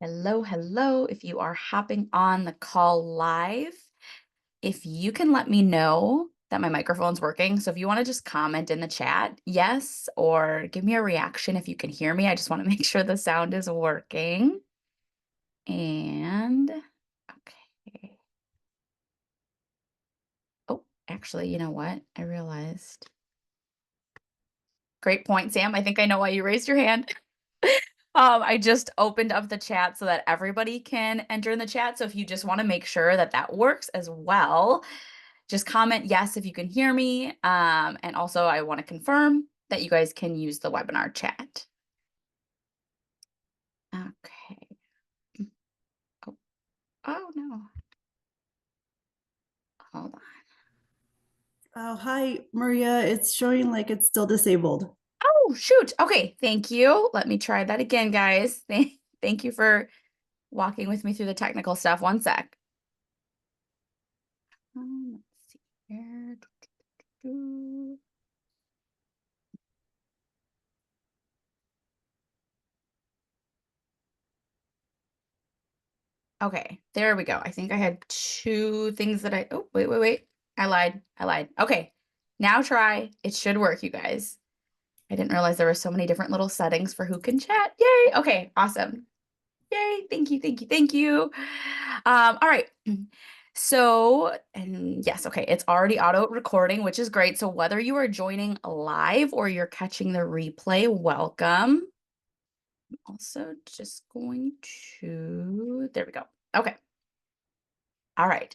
Hello, hello. If you are hopping on the call live, if you can let me know that my microphone's working. So if you want to just comment in the chat, yes, or give me a reaction if you can hear me. I just want to make sure the sound is working. And okay. Oh, actually, you know what? I realized. Great point, Sam. I think I know why you raised your hand. I just opened up the chat so that everybody can enter in the chat. So if you just want to make sure that that works as well, just comment yes if you can hear me. And also I want to confirm that you guys can use the webinar chat. Okay. Oh, oh no. Hold on. Oh, hi, Maria. It's showing like it's still disabled. Oh, shoot. Okay. Thank you. Let me try that again, guys. Thank you for walking with me through the technical stuff. One sec. Let's see here. Okay, there we go. I think I had two things that oh, wait. I lied. Okay, now try. It should work, you guys. I didn't realize there were so many different little settings for who can chat. Yay. Okay, awesome. Yay. Thank you. All right. So, and yes, okay, it's already auto recording, which is great. So whether you are joining live or you're catching the replay, welcome. I'm also just going to, there we go. Okay. All right.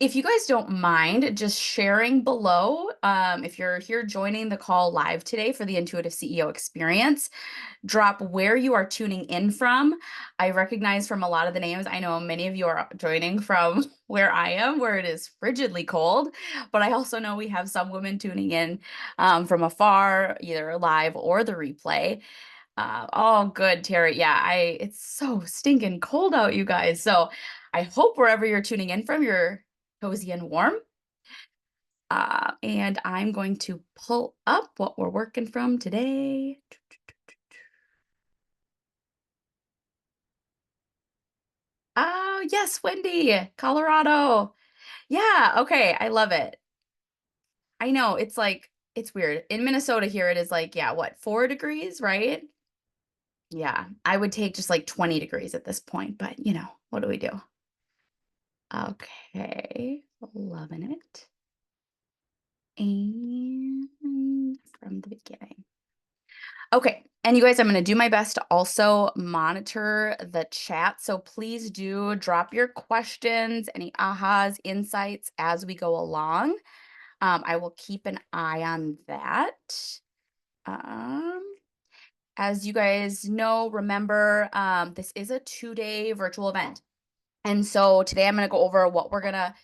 If you guys don't mind just sharing below, if you're here joining the call live today for the Intuitive CEO Experience, drop where you are tuning in from. I recognize from a lot of the names, I know many of you are joining from where I am, where it is frigidly cold, but I also know we have some women tuning in from afar, either live or the replay. Oh, good, Terry. Yeah, it's so stinking cold out, you guys. So I hope wherever you're tuning in from, you're cozy and warm. And I'm going to pull up what we're working from today. Oh, yes, Wendy, Colorado. Yeah, okay, I love it. I know, it's like, it's weird. In Minnesota here, it is like, yeah, what, 4 degrees, right? Yeah, I would take just like 20 degrees at this point, but what do we do? Okay, loving it. And from the beginning. Okay, and you guys, I'm going to do my best to also monitor the chat. So please do drop your questions, any ahas, insights as we go along. I will keep an eye on that. Um, as you guys know, remember, this is a 2-day virtual event. And so today I'm going to go over what we're going to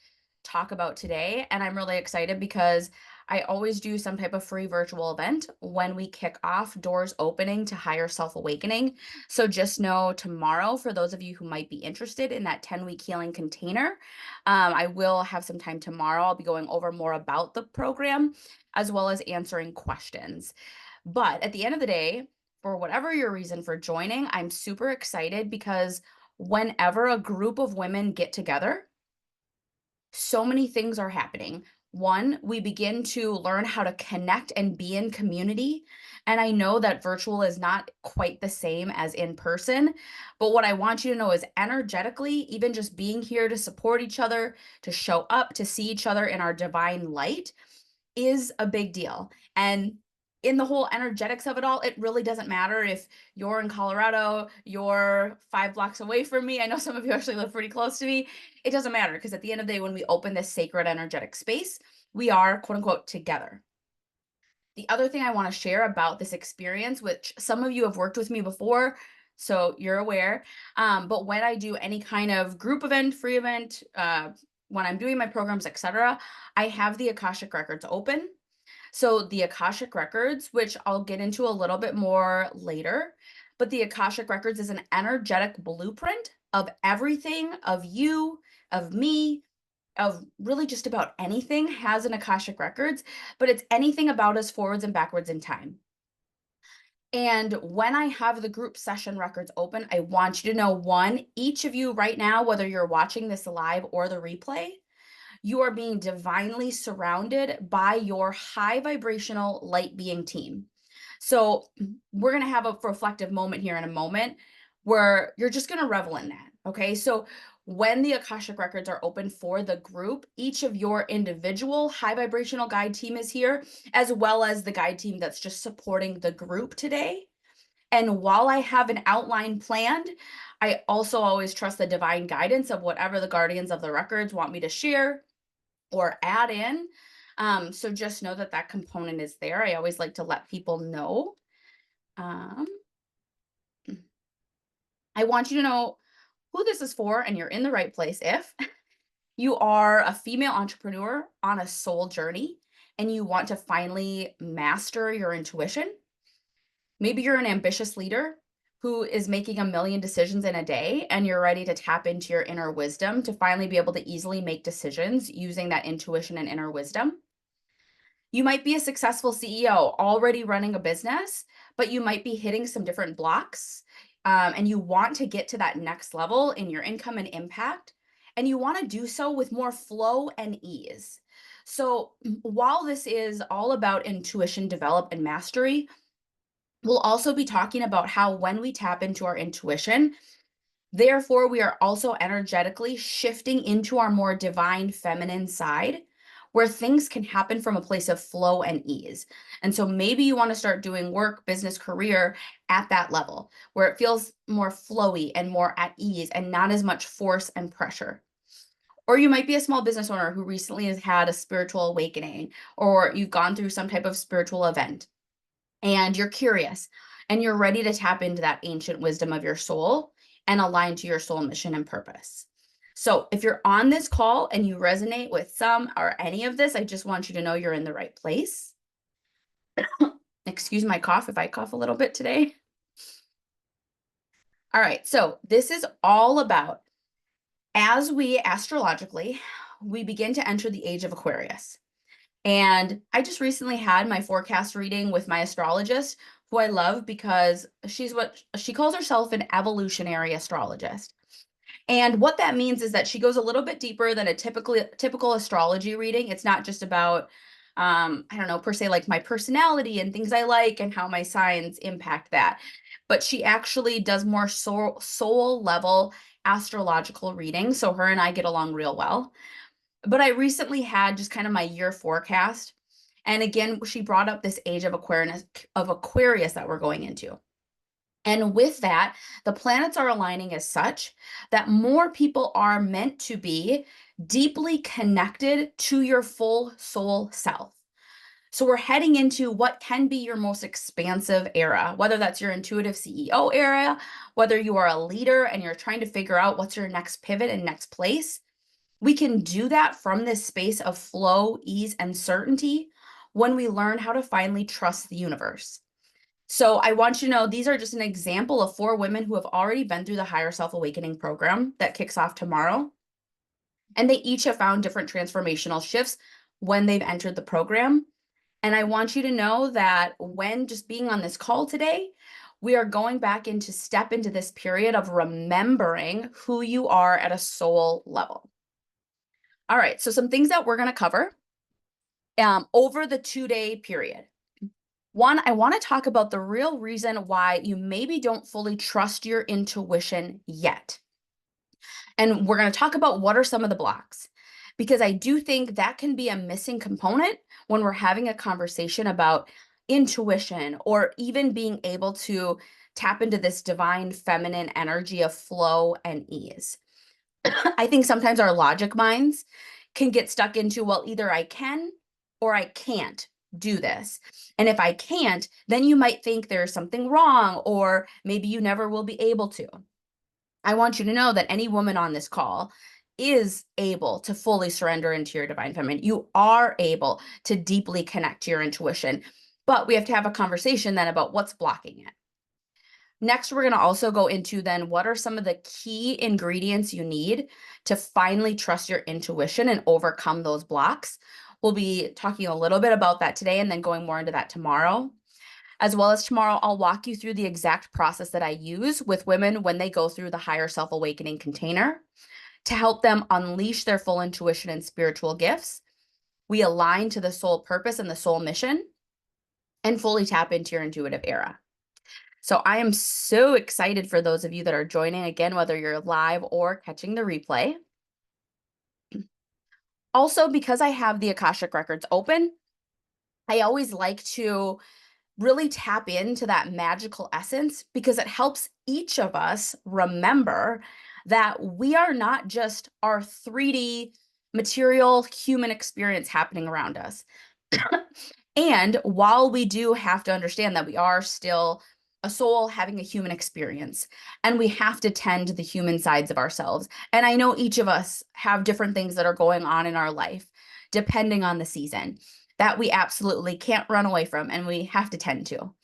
talk about today. And I'm really excited because I always do some type of free virtual event when we kick off doors opening to higher self awakening. So just know tomorrow, for those of you who might be interested in that 10-week healing container, I will have some time tomorrow. I'll be going over more about the program as well as answering questions. But at the end of the day, for whatever your reason for joining, I'm super excited because whenever a group of women get together, so many things are happening. One, we begin to learn how to connect and be in community. And I know that virtual is not quite the same as in person, but what I want you to know is energetically, even just being here to support each other, to show up, to see each other in our divine light is a big deal. And in the whole energetics of it all, it really doesn't matter if you're in Colorado, you're 5 blocks away from me. I know some of you actually live pretty close to me. It doesn't matter because at the end of the day, when we open this sacred energetic space, we are quote unquote together. The other thing I want to share about this experience, which some of you have worked with me before, so you're aware, but when I do any kind of group event, free event, when I'm doing my programs, etc., I have the Akashic Records open. So the Akashic Records, which I'll get into a little bit more later, but the Akashic Records is an energetic blueprint of everything, of you, of me, of really just about anything has an Akashic Records, but it's anything about us forwards and backwards in time. And when I have the group session records open, I want you to know, one, each of you right now, whether you're watching this live or the replay, you are being divinely surrounded by your high vibrational light being team. So we're going to have a reflective moment here in a moment where you're just going to revel in that. Okay. So when the Akashic records are open for the group, each of your individual high vibrational guide team is here, as well as the guide team that's just supporting the group today. And while I have an outline planned, I also always trust the divine guidance of whatever the guardians of the records want me to share or add in. So just know that that component is there. I always like to let people know. Um, I want you to know who this is for, and you're in the right place if you are a female entrepreneur on a soul journey and you want to finally master your intuition. Maybe you're an ambitious leader who is making a million decisions in a day and you're ready to tap into your inner wisdom to finally be able to easily make decisions using that intuition and inner wisdom. You might be a successful CEO already running a business, but you might be hitting some different blocks, and you want to get to that next level in your income and impact. And you want to do so with more flow and ease. So, while this is all about intuition, develop, and mastery, we'll also be talking about how when we tap into our intuition, therefore, we are also energetically shifting into our more divine feminine side where things can happen from a place of flow and ease. And so maybe you want to start doing work, business, career at that level where it feels more flowy and more at ease and not as much force and pressure. Or you might be a small business owner who recently has had a spiritual awakening, or you've gone through some type of spiritual event and you're curious and you're ready to tap into that ancient wisdom of your soul and align to your soul mission and purpose. So if you're on this call and you resonate with some or any of this, I just want you to know you're in the right place. Excuse my cough if I cough a little bit today. All right, so this is all about as we astrologically, we begin to enter the age of Aquarius. And I just recently had my forecast reading with my astrologist, who I love because she's what she calls herself an evolutionary astrologist. And what that means is that she goes a little bit deeper than a typical astrology reading. It's not just about I don't know, per se, like my personality and things I like and how my signs impact that. But she actually does more soul level astrological reading. So her and I get along real well. But I recently had just kind of my year forecast. And again, she brought up this age of Aquarius that we're going into. And with that, the planets are aligning as such that more people are meant to be deeply connected to your full soul self. So we're heading into what can be your most expansive era, whether that's your intuitive CEO era, whether you are a leader and you're trying to figure out what's your next pivot and next place. We can do that from this space of flow, ease, and certainty when we learn how to finally trust the universe. So I want you to know these are just an example of 4 women who have already been through the Higher Self Awakening program that kicks off tomorrow. And they each have found different transformational shifts when they've entered the program. And I want you to know that when just being on this call today, we are going back into step into this period of remembering who you are at a soul level. All right, so some things that we're going to cover over the 2-day period. One, I want to talk about the real reason why you maybe don't fully trust your intuition yet. And we're going to talk about what are some of the blocks, because I do think that can be a missing component when we're having a conversation about intuition or even being able to tap into this divine feminine energy of flow and ease. I think sometimes our logic minds can get stuck into, well, either I can or I can't do this. And if I can't, then you might think there's something wrong, or maybe you never will be able to. I want you to know that any woman on this call is able to fully surrender into your divine feminine. You are able to deeply connect to your intuition, but we have to have a conversation then about what's blocking it. Next, we're going to also go into then what are some of the key ingredients you need to finally trust your intuition and overcome those blocks. We'll be talking a little bit about that today and then going more into that tomorrow. As well as tomorrow, I'll walk you through the exact process that I use with women when they go through the higher self awakening container to help them unleash their full intuition and spiritual gifts. We align to the soul purpose and the soul mission and fully tap into your intuitive era. So I am so excited for those of you that are joining again, whether you're live or catching the replay. Also, because I have the Akashic Records open, I always like to really tap into that magical essence because it helps each of us remember that we are not just our 3D material human experience happening around us. And while we do have to understand that we are still a soul having a human experience, and we have to tend to the human sides of ourselves. And I know each of us have different things that are going on in our life, depending on the season, that we absolutely can't run away from and we have to tend to.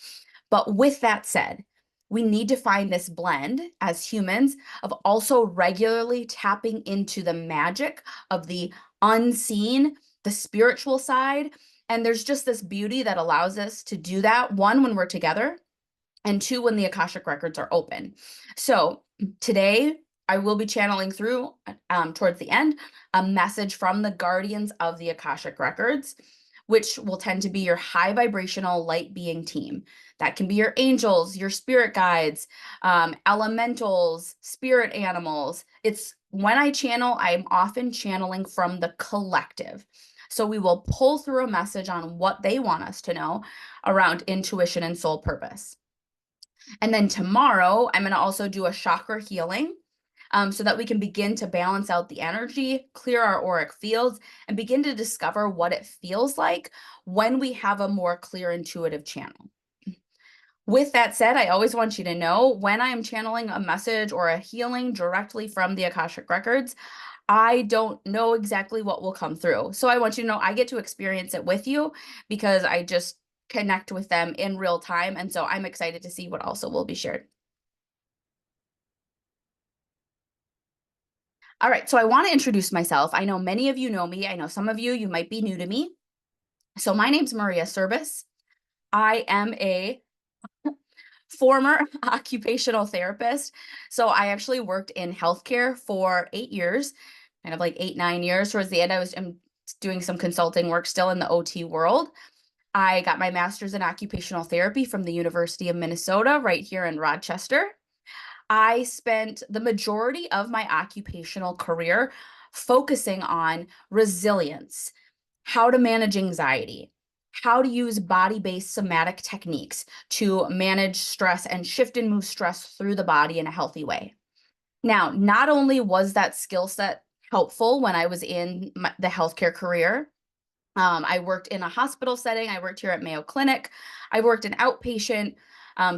But with that said, we need to find this blend as humans of also regularly tapping into the magic of the unseen, the spiritual side. And there's just this beauty that allows us to do that, one, when we're together, and two, when the Akashic Records are open. So today, I will be channeling through, towards the end, a message from the guardians of the Akashic Records, which will tend to be your high vibrational light being team. That can be your angels, your spirit guides, elementals, spirit animals. It's when I channel, I'm often channeling from the collective. So we will pull through a message on what they want us to know around intuition and soul purpose. And then tomorrow, I'm going to also do a chakra healing so that we can begin to balance out the energy, clear our auric fields, and begin to discover what it feels like when we have a more clear intuitive channel. With that said, I always want you to know when I am channeling a message or a healing directly from the Akashic Records, I don't know exactly what will come through. So I want you to know I get to experience it with you because I just connect with them in real time. And so I'm excited to see what also will be shared. All right, so I want to introduce myself. I know many of you know me. I know some of you, you might be new to me. So my name's Maria Service. I am a former occupational therapist. So I actually worked in healthcare for 8 years, kind of like 8, 9 years. Towards the end, I'm doing some consulting work still in the OT world. I got my master's in occupational therapy from the University of Minnesota right here in Rochester. I spent the majority of my occupational career focusing on resilience, how to manage anxiety, how to use body-based somatic techniques to manage stress and shift and move stress through the body in a healthy way. Now, not only was that skill set helpful when I was in the healthcare career, I worked in a hospital setting. I worked here at Mayo Clinic. I worked in outpatient,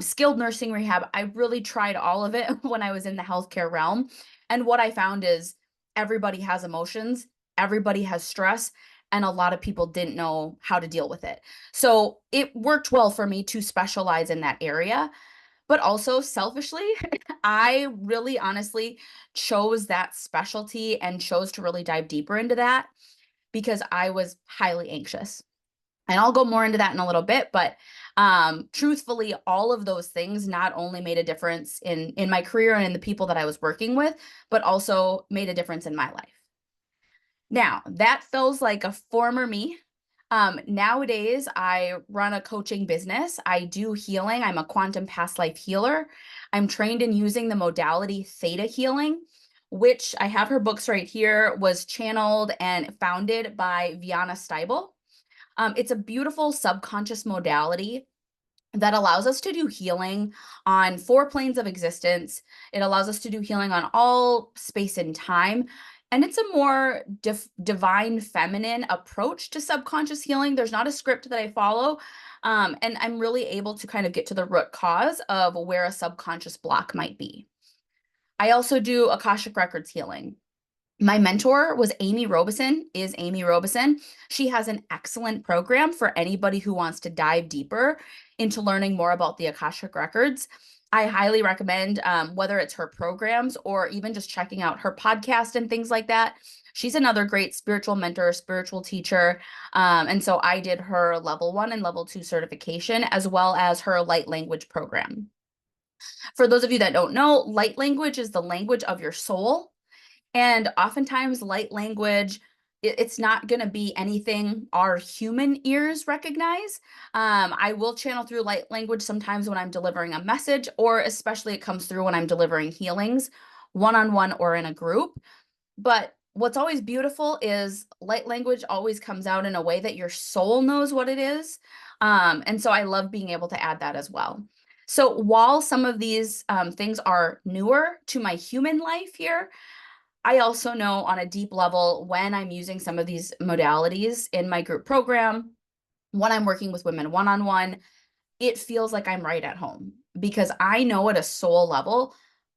skilled nursing rehab. I really tried all of it when I was in the healthcare realm. And what I found is everybody has emotions, everybody has stress, and a lot of people didn't know how to deal with it. So it worked well for me to specialize in that area. But also selfishly, I really honestly chose that specialty and chose to really dive deeper into that because I was highly anxious. And I'll go more into that in a little bit, but truthfully, all of those things not only made a difference in my career and in the people that I was working with, but also made a difference in my life. Now, that feels like a former me. Nowadays, I run a coaching business. I do healing. I'm a quantum past life healer. I'm trained in using the modality theta healing, which I have her books right here, was channeled and founded by Viana Steibel. It's a beautiful subconscious modality that allows us to do healing on 4 planes of existence. It allows us to do healing on all space and time. And it's a more divine feminine approach to subconscious healing. There's not a script that I follow. And I'm really able to kind of get to the root cause of where a subconscious block might be. I also do Akashic Records healing. My mentor was Amy Robeson, is Amy Robeson. She has an excellent program for anybody who wants to dive deeper into learning more about the Akashic Records. I highly recommend, whether it's her programs or even just checking out her podcast and things like that. She's another great spiritual mentor, spiritual teacher. And so I did her level 1 and level 2 certification, as well as her light language program. For those of you that don't know, light language is the language of your soul. And oftentimes, light language, it's not going to be anything our human ears recognize. I will channel through light language sometimes when I'm delivering a message, or especially it comes through when I'm delivering healings, one on one or in a group. But what's always beautiful is light language always comes out in a way that your soul knows what it is. And so I love being able to add that as well. So while some of these things are newer to my human life here, I also know on a deep level when I'm using some of these modalities in my group program, when I'm working with women one on one, it feels like I'm right at home because I know at a soul level,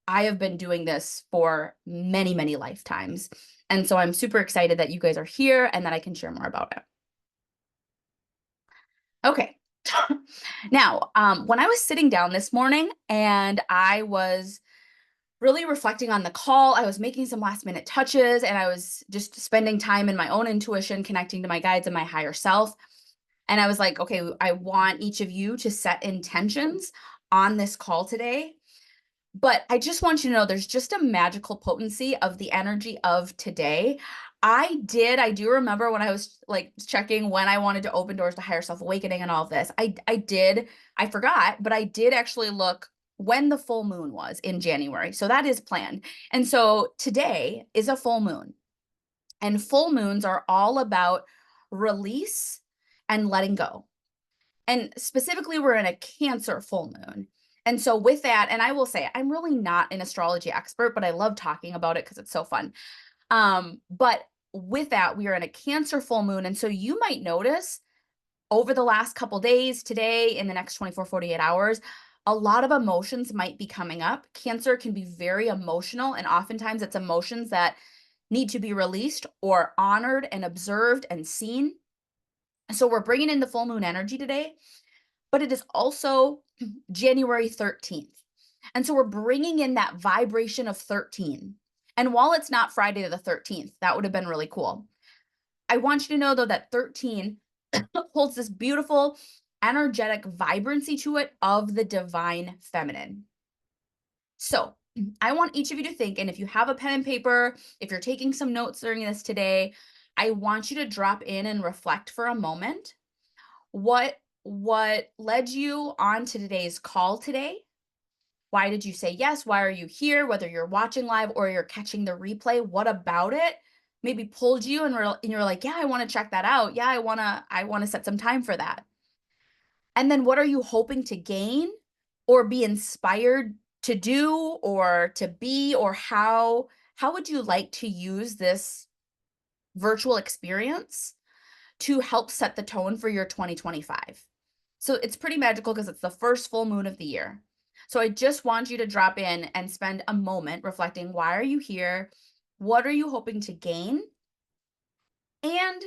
I have been doing this for many, many lifetimes. And so I'm super excited that you guys are here and that I can share more about it. Okay. Now, when I was sitting down this morning and I was really reflecting on the call, I was making some last minute touches and I was just spending time in my own intuition, connecting to my guides and my higher self. And I was like, okay, I want each of you to set intentions on this call today. But I just want you to know there's just a magical potency of the energy of today. I do remember when I was like checking when I wanted to open doors to higher self awakening and all of this. I forgot, but I did actually look when the full moon was in January. So that is planned. And so today is a full moon. And full moons are all about release and letting go. And specifically, we're in a Cancer full moon. And so, with that, and I will say, I'm really not an astrology expert, but I love talking about it because it's so fun. But with that, we are in a Cancer full moon. And so, you might notice over the last couple days, today, in the next 24, 48 hours, a lot of emotions might be coming up. Cancer can be very emotional, and oftentimes it's emotions that need to be released or honored and observed and seen. So, we're bringing in the full moon energy today, but it is also January 13th. And so we're bringing in that vibration of 13. And while it's not Friday the 13th, that would have been really cool. I want you to know, though, that 13 holds this beautiful, energetic vibrancy to it of the divine feminine. So I want each of you to think, and if you have a pen and paper, if you're taking some notes during this today, I want you to drop in and reflect for a moment. What led you on to today's call today? Why did you say yes? Why are you here? Whether you're watching live or you're catching the replay, what about it maybe pulled you and you're like, yeah, I want to check that out. Yeah, I want to set some time for that. And then what are you hoping to gain or be inspired to do or to be, or how would you like to use this virtual experience to help set the tone for your 2025? So it's pretty magical because it's the first full moon of the year. So I just want you to drop in and spend a moment reflecting, why are you here? What are you hoping to gain? And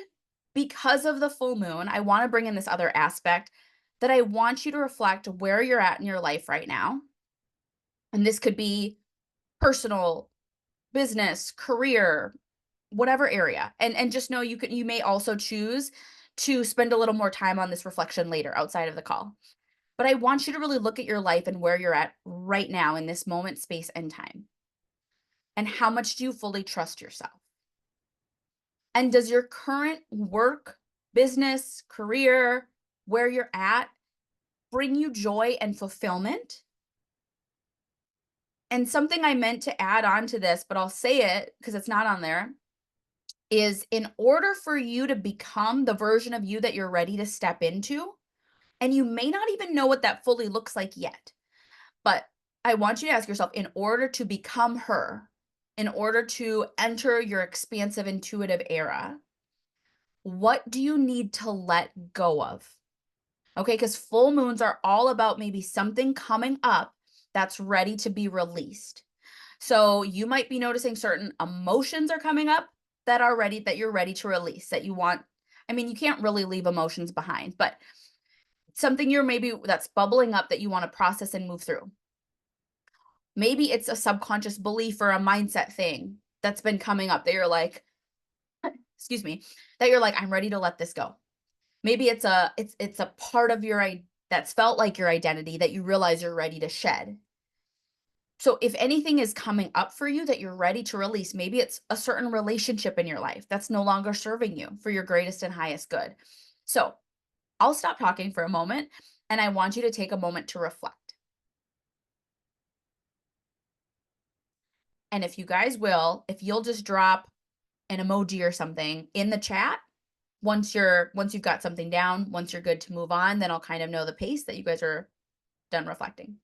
because of the full moon, I want to bring in this other aspect that I want you to reflect where you're at in your life right now. And this could be personal, business, career, whatever area. And just know you may also choose to spend a little more time on this reflection later outside of the call. But I want you to really look at your life and where you're at right now in this moment, space, and time. And how much do you fully trust yourself? And does your current work, business, career, where you're at, bring you joy and fulfillment? And something I meant to add on to this, but I'll say it because it's not on there, is in order for you to become the version of you that you're ready to step into, and you may not even know what that fully looks like yet, but I want you to ask yourself, in order to become her, in order to enter your expansive intuitive era, what do you need to let go of? Okay, because full moons are all about maybe something coming up that's ready to be released. So you might be noticing certain emotions are coming up that you're ready to release, that you want. I mean, you can't really leave emotions behind, but something you're maybe that's bubbling up that you want to process and move through. Maybe it's a subconscious belief or a mindset thing that's been coming up that you're like, excuse me, that you're like, I'm ready to let this go. Maybe it's a part of that's felt like your identity that you realize you're ready to shed. So if anything is coming up for you that you're ready to release, maybe it's a certain relationship in your life that's no longer serving you for your greatest and highest good. So I'll stop talking for a moment and I want you to take a moment to reflect. And if you guys will, if you'll just drop an emoji or something in the chat once you've got something down, once you're good to move on, then I'll kind of know the pace that you guys are done reflecting.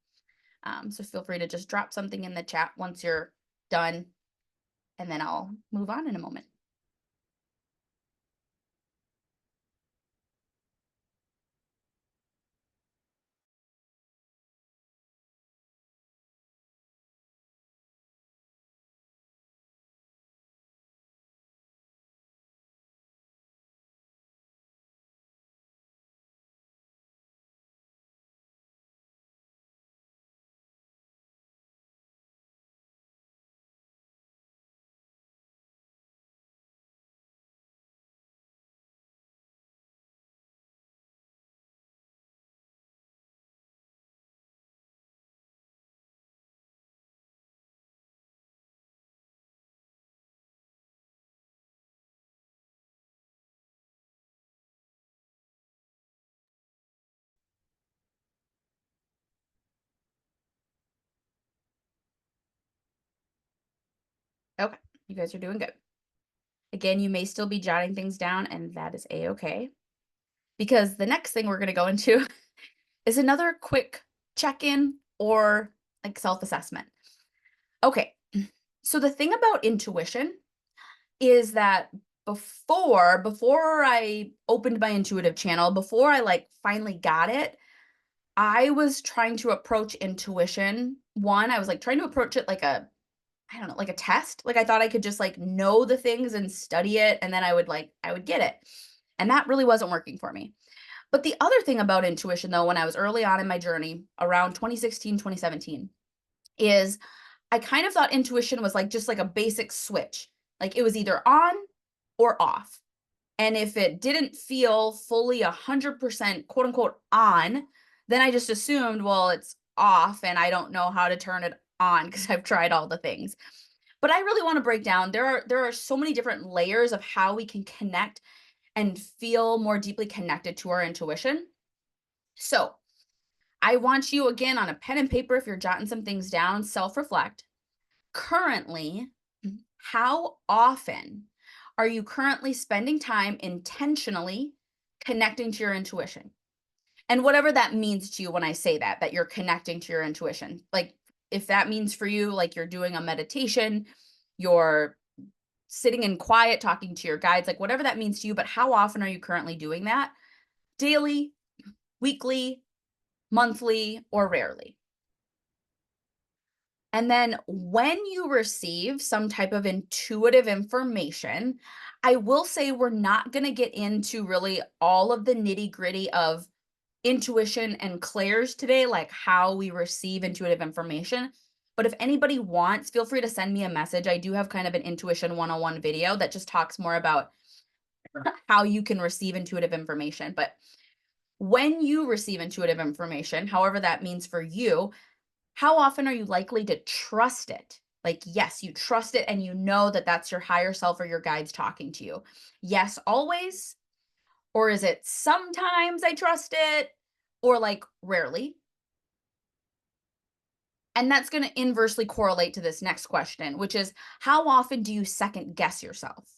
So feel free to just drop something in the chat once you're done, and then I'll move on in a moment. Okay, you guys are doing good. Again, you may still be jotting things down, and that is a-okay. Because the next thing we're going to go into is another quick check-in or like self-assessment. Okay, so the thing about intuition is that before I opened my intuitive channel, before I like finally got it, I was trying to approach intuition. One, I was like trying to approach it like I don't know, like a test. Like I thought I could just like know the things and study it and then I would get it. And that really wasn't working for me. But the other thing about intuition though, when I was early on in my journey around 2016, 2017, is I kind of thought intuition was like just like a basic switch. Like it was either on or off. And if it didn't feel fully 100% quote unquote on, then I just assumed, well, it's off and I don't know how to turn it on because I've tried all the things. But I really want to break down. There are so many different layers of how we can connect and feel more deeply connected to our intuition. So I want you again on a pen and paper, if you're jotting some things down, self-reflect. Currently, how often are you currently spending time intentionally connecting to your intuition? And whatever that means to you when I say that, that you're connecting to your intuition. Like if that means for you, like you're doing a meditation, you're sitting in quiet, talking to your guides, like whatever that means to you, but how often are you currently doing that? Daily, weekly, monthly, or rarely? And then when you receive some type of intuitive information, I will say we're not going to get into really all of the nitty gritty of intuition and clairs today, like how we receive intuitive information. But if anybody wants, feel free to send me a message. I do have kind of an intuition 101 video that just talks more about how you can receive intuitive information. But when you receive intuitive information, however that means for you, how often are you likely to trust it? Like, yes, you trust it and you know that that's your higher self or your guides talking to you. Yes, always. Or is it sometimes I trust it or like rarely? And that's going to inversely correlate to this next question, which is how often do you second guess yourself?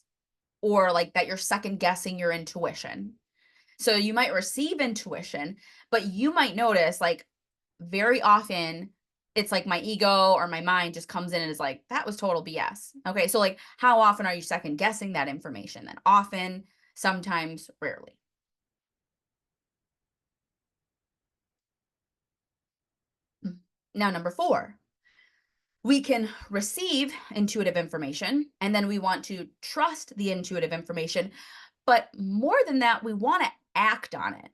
Or like that you're second guessing your intuition. So you might receive intuition, but you might notice like very often it's like my ego or my mind just comes in and is like, that was total BS. Okay. So like how often are you second guessing that information? Then often, sometimes, rarely. Mm. Now, number 4, we can receive intuitive information and then we want to trust the intuitive information. But more than that, we want to act on it.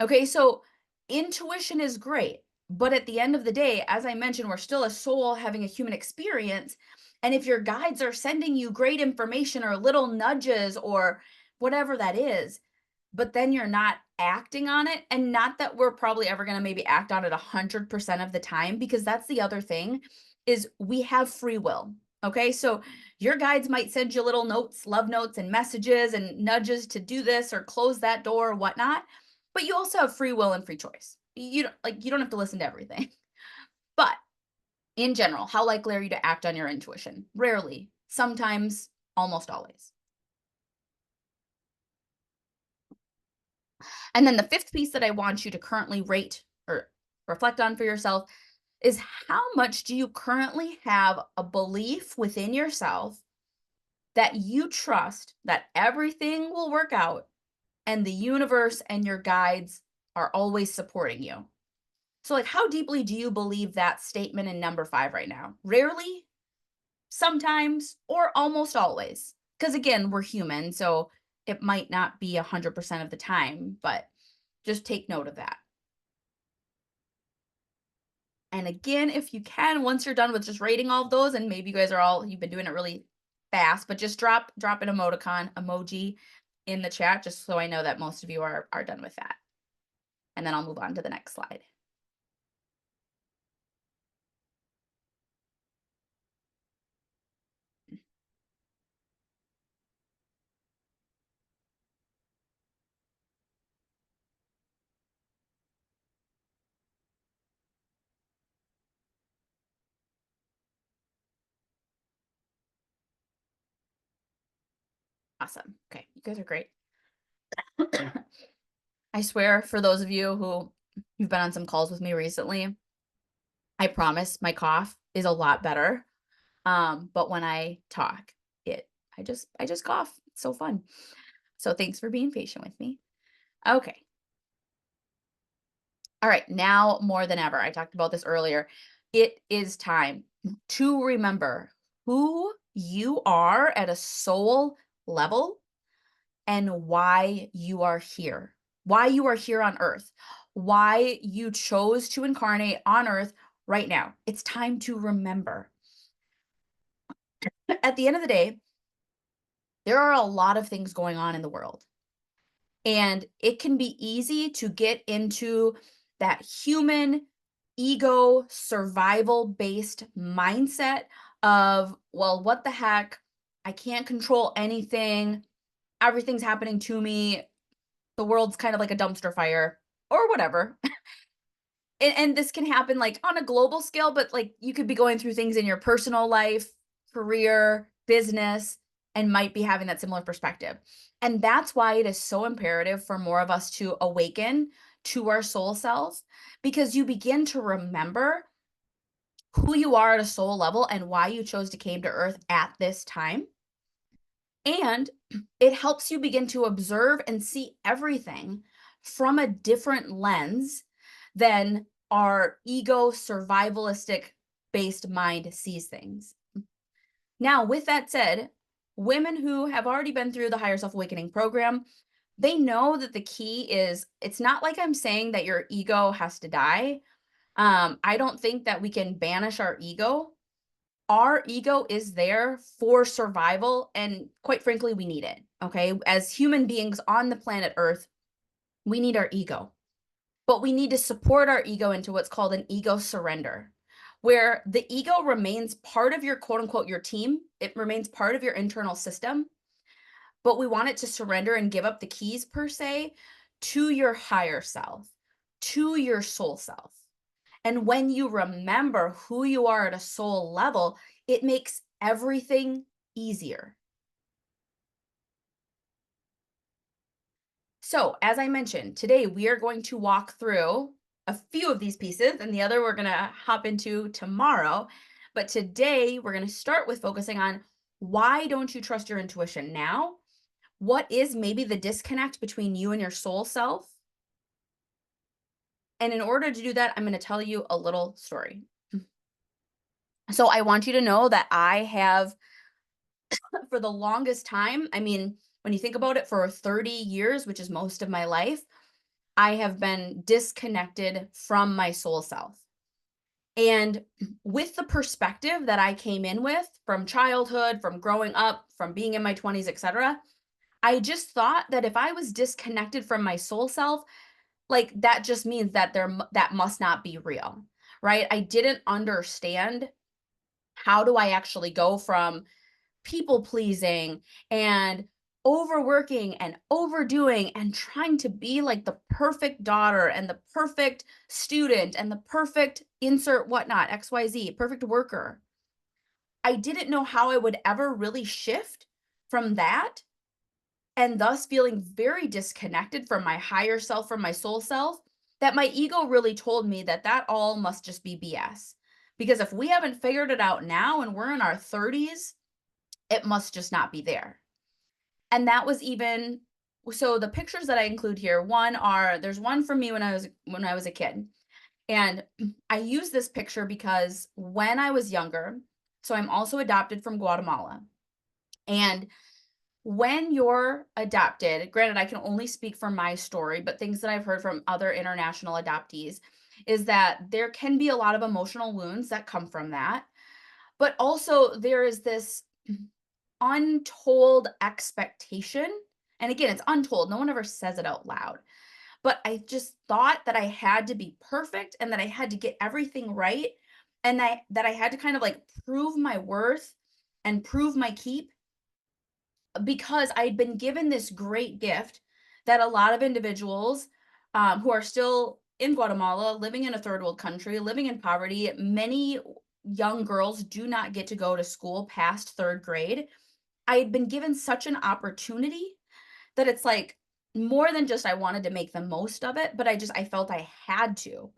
Okay. So intuition is great. But at the end of the day, as I mentioned, we're still a soul having a human experience. And if your guides are sending you great information or little nudges or whatever that is, but then you're not acting on it, and not that we're probably ever going to maybe act on it 100% of the time, because that's the other thing, is we have free will. Okay, so your guides might send you little notes, love notes, and messages and nudges to do this or close that door or whatnot, but you also have free will and free choice. You don't have to listen to everything. But in general, how likely are you to act on your intuition? Rarely. Sometimes, almost always. And then the fifth piece that I want you to currently rate or reflect on for yourself is, how much do you currently have a belief within yourself that you trust that everything will work out and the universe and your guides are always supporting you? So, like, how deeply do you believe that statement in number 5 right now? Rarely, sometimes, or almost always? Because again, we're human, so it might not be 100% of the time, but just take note of that. And again, if you can, once you're done with just rating all of those, and maybe you guys are all, you've been doing it really fast, but just drop an emoji in the chat, just so I know that most of you are done with that. And then I'll move on to the next slide. Awesome. Okay, you guys are great. I swear, for those of you who you've been on some calls with me recently, I promise my cough is a lot better. But when I talk, I just cough. It's so fun. So thanks for being patient with me. Okay. All right, now more than ever, I talked about this earlier. It is time to remember who you are at a soul level and why you are here, why you are here on earth, why you chose to incarnate on earth right now. It's time to remember. At the end of the day, there are a lot of things going on in the world. And it can be easy to get into that human ego survival based mindset of, well, what the heck? I can't control anything. Everything's happening to me. The world's kind of like a dumpster fire or whatever. And this can happen like on a global scale, but like you could be going through things in your personal life, career, business, and might be having that similar perspective. And that's why it is so imperative for more of us to awaken to our soul selves, because you begin to remember who you are at a soul level and why you chose to came to earth at this time. And it helps you begin to observe and see everything from a different lens than our ego survivalistic based mind sees things. Now, with that said, women who have already been through the Higher Self Awakening program, they know that the key is, it's not like I'm saying that your ego has to die. I don't think that we can banish our ego. Our ego is there for survival, and quite frankly, we need it. Okay. As human beings on the planet Earth, we need our ego, but we need to support our ego into what's called an ego surrender, where the ego remains part of your quote unquote your team. It remains part of your internal system, but we want it to surrender and give up the keys per se to your higher self, to your soul self. And when you remember who you are at a soul level, it makes everything easier. So, as I mentioned, today we are going to walk through a few of these pieces, and the other we're going to hop into tomorrow. But today we're going to start with focusing on, why don't you trust your intuition now? What is maybe the disconnect between you and your soul self? And in order to do that, I'm going to tell you a little story. So I want you to know that I have, for the longest time, I mean, when you think about it, for 30 years, which is most of my life, I have been disconnected from my soul self. And with the perspective that I came in with from childhood, from growing up, from being in my 20s, etc., I just thought that if I was disconnected from my soul self, like that just means that that must not be real, right? I didn't understand how do I actually go from people pleasing and overworking and overdoing and trying to be like the perfect daughter and the perfect student and the perfect insert whatnot, XYZ, perfect worker. I didn't know how I would ever really shift from that and thus feeling very disconnected from my higher self, from my soul self, that my ego really told me that that all must just be BS. Because if we haven't figured it out now and we're in our 30s, it must just not be there. And that was even so the pictures that I include here, there's one from me when I was a kid. And I use this picture because when I was younger, so I'm also adopted from Guatemala. And when you're adopted, granted, I can only speak from my story, but things that I've heard from other international adoptees is that there can be a lot of emotional wounds that come from that. But also, there is this untold expectation. And again, it's untold. No one ever says it out loud. But I just thought that I had to be perfect and that I had to get everything right. And that I had to kind of like prove my worth and prove my keep because I'd been given this great gift that a lot of individuals who are still in Guatemala, living in a third world country, living in poverty, many young girls do not get to go to school past third grade. I had been given such an opportunity that it's like more than just I wanted to make the most of it, but I felt I had to.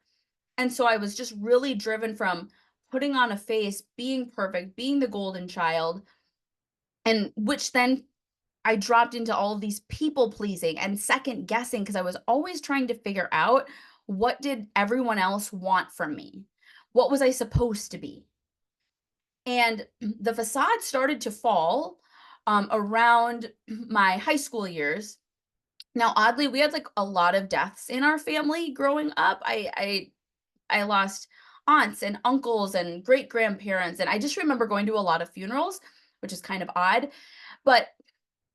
And so I was just really driven from putting on a face, being perfect, being the golden child, and which then I dropped into all of these people pleasing and second guessing because I was always trying to figure out what did everyone else want from me? What was I supposed to be? And the facade started to fall around my high school years. Now, oddly, we had like a lot of deaths in our family growing up. I lost aunts and uncles and great grandparents, and I just remember going to a lot of funerals, which is kind of odd. But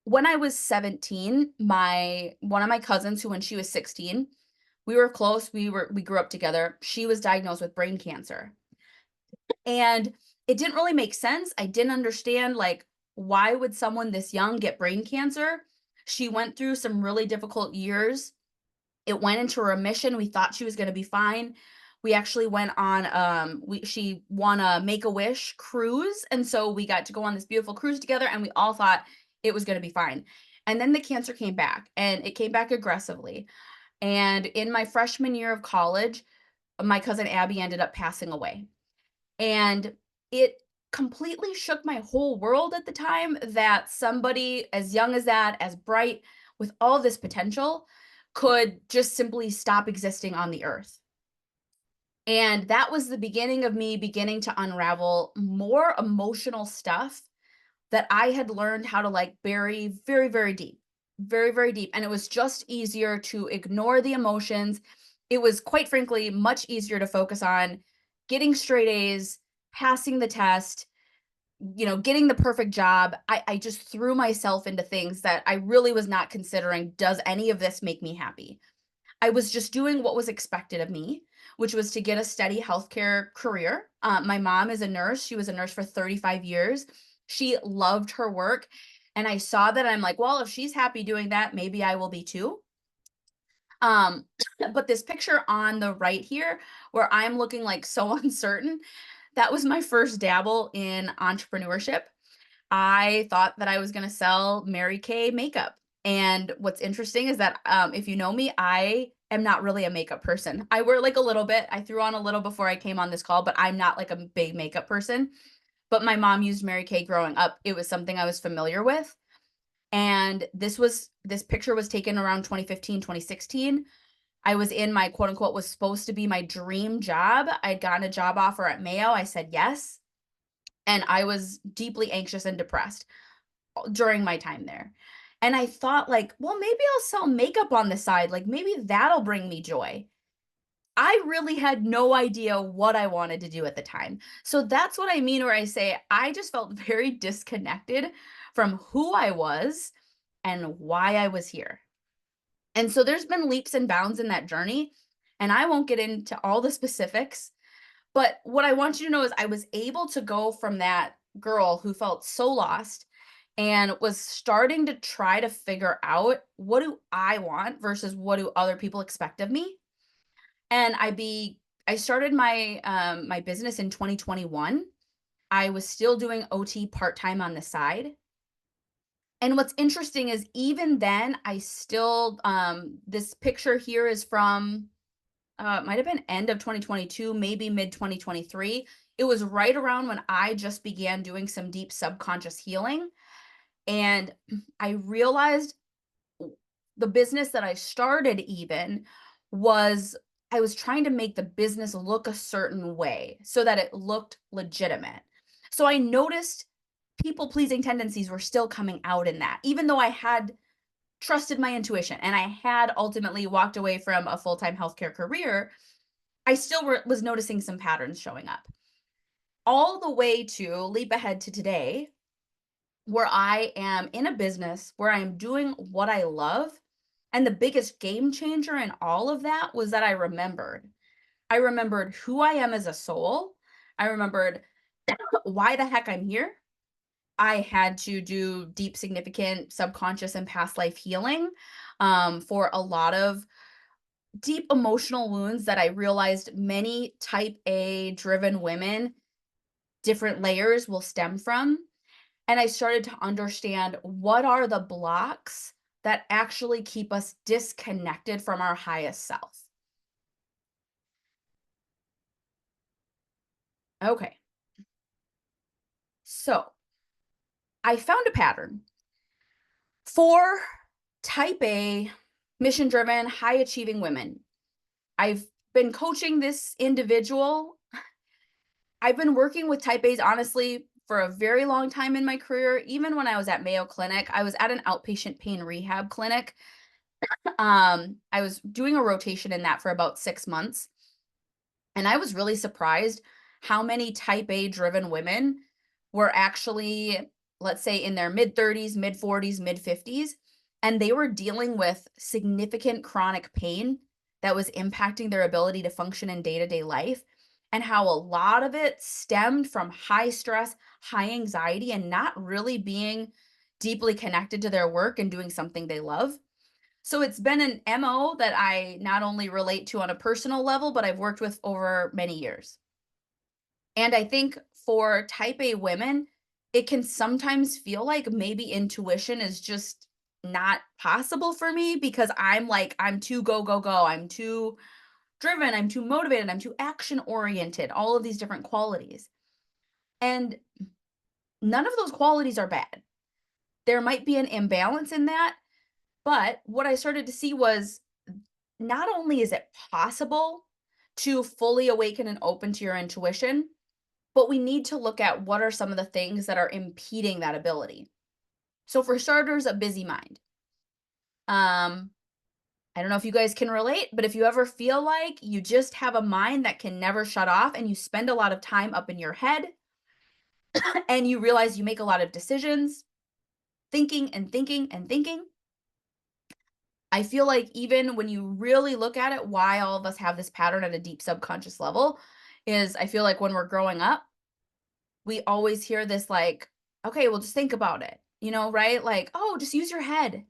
when I was 17, my one of my cousins, who when she was 16, we were close. We grew up together. She was diagnosed with brain cancer. And it didn't really make sense. I didn't understand, like, why would someone this young get brain cancer? She went through some really difficult years. It went into remission. We thought she was gonna be fine. We actually went on, she won a Make-A-Wish cruise, and so we got to go on this beautiful cruise together, and we all thought it was gonna be fine. And then the cancer came back, and it came back aggressively. And in my freshman year of college, my cousin Abby ended up passing away. And it completely shook my whole world at the time that somebody as young as that, as bright, with all this potential, could just simply stop existing on the earth. And that was the beginning of me beginning to unravel more emotional stuff that I had learned how to like bury very, very deep, very, very deep. And it was just easier to ignore the emotions. It was quite frankly much easier to focus on getting straight A's, passing the test, getting the perfect job. I just threw myself into things that I really was not considering. Does any of this make me happy? I was just doing what was expected of me, which was to get a steady healthcare career. My mom is a nurse. She was a nurse for 35 years. She loved her work. And I saw that I'm like, well, if she's happy doing that, maybe I will be too. Um, but this picture on the right here, where I'm looking like so uncertain, that was my first dabble in entrepreneurship. I thought that I was gonna sell Mary Kay makeup. And what's interesting is that, if you know me, I am not really a makeup person. I wear like a little bit. I threw on a little before I came on this call, but I'm not like a big makeup person. But my mom used Mary Kay growing up. It was something I was familiar with. And this picture was taken around 2015, 2016. I was in my quote unquote was supposed to be my dream job. I'd gotten a job offer at Mayo. I said yes. And I was deeply anxious and depressed during my time there. And I thought like, well, maybe I'll sell makeup on the side. Like maybe that'll bring me joy. I really had no idea what I wanted to do at the time. So that's what I mean where I say I just felt very disconnected from who I was and why I was here. And so there's been leaps and bounds in that journey, and I won't get into all the specifics, but what I want you to know is I was able to go from that girl who felt so lost and was starting to try to figure out what do I want versus what do other people expect of me. And I started my business in 2021. I was still doing OT part-time on the side. And what's interesting is even then I still this picture here is from it might have been end of 2022, maybe mid 2023. It was right around when I just began doing some deep subconscious healing. And I realized the business that I started even was I was trying to make the business look a certain way so that it looked legitimate. So I noticed people pleasing tendencies were still coming out in that, even though I had trusted my intuition and I had ultimately walked away from a full time healthcare career. I still was noticing some patterns showing up. All the way to leap ahead to today, where I am in a business where I am doing what I love. And the biggest game changer in all of that was that I remembered. I remembered who I am as a soul. I remembered why the heck I'm here. I had to do deep, significant subconscious and past life healing for a lot of deep emotional wounds that I realized many type A driven women, different layers will stem from. And I started to understand what are the blocks that actually keep us disconnected from our highest self. Okay, so I found a pattern for type A, mission driven, high achieving women. I've been coaching this individual. I've been working with type A's honestly for a very long time in my career. Even when I was at Mayo Clinic, I was at an outpatient pain rehab clinic. I was doing a rotation in that for about 6 months. And I was really surprised how many type A driven women were actually, let's say, in their mid 30s, mid 40s, mid 50s, and they were dealing with significant chronic pain that was impacting their ability to function in day to day life, and how a lot of it stemmed from high stress, high anxiety, and not really being deeply connected to their work and doing something they love. So it's been an MO that I not only relate to on a personal level, but I've worked with over many years. And I think for type A women, it can sometimes feel like maybe intuition is just not possible for me because I'm like, I'm too go, go, go. I'm too driven. I'm too motivated. I'm too action oriented, all of these different qualities. And none of those qualities are bad. There might be an imbalance in that. But what I started to see was not only is it possible to fully awaken and open to your intuition, but we need to look at what are some of the things that are impeding that ability. So for starters, a busy mind. Um, I don't know if you guys can relate, but if you ever feel like you just have a mind that can never shut off and you spend a lot of time up in your head and you realize you make a lot of decisions, thinking and thinking and thinking, I feel like even when you really look at it, why all of us have this pattern at a deep subconscious level is I feel like when we're growing up, we always hear this like, okay, well, just think about it, right? Like, oh, just use your head.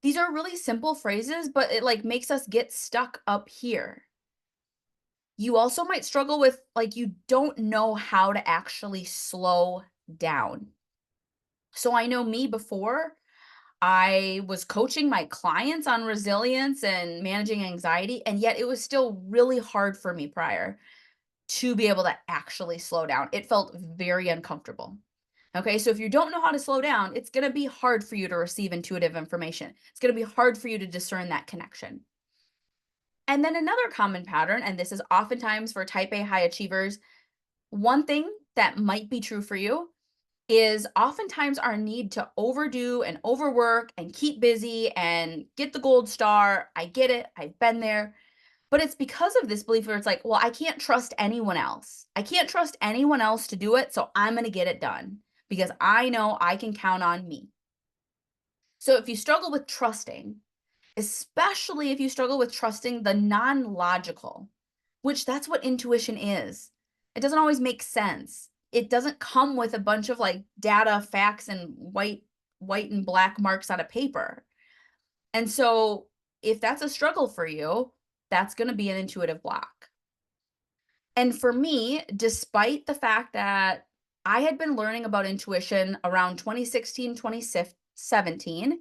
These are really simple phrases, but it like makes us get stuck up here. You also might struggle with like, you don't know how to actually slow down. So I know me before, I was coaching my clients on resilience and managing anxiety, and yet it was still really hard for me prior to be able to actually slow down. It felt very uncomfortable. Okay, so if you don't know how to slow down, it's going to be hard for you to receive intuitive information. It's going to be hard for you to discern that connection. And then another common pattern, and this is oftentimes for type A high achievers, one thing that might be true for you is oftentimes our need to overdo and overwork and keep busy and get the gold star. I get it. I've been there. But it's because of this belief where it's like, well, I can't trust anyone else. I can't trust anyone else to do it. So I'm going to get it done because I know I can count on me. So if you struggle with trusting, especially if you struggle with trusting the non-logical, which that's what intuition is. It doesn't always make sense. It doesn't come with a bunch of like data, facts, and white and black marks on a paper. And so if that's a struggle for you, that's going to be an intuitive block. And for me, despite the fact that I had been learning about intuition around 2016, 2017,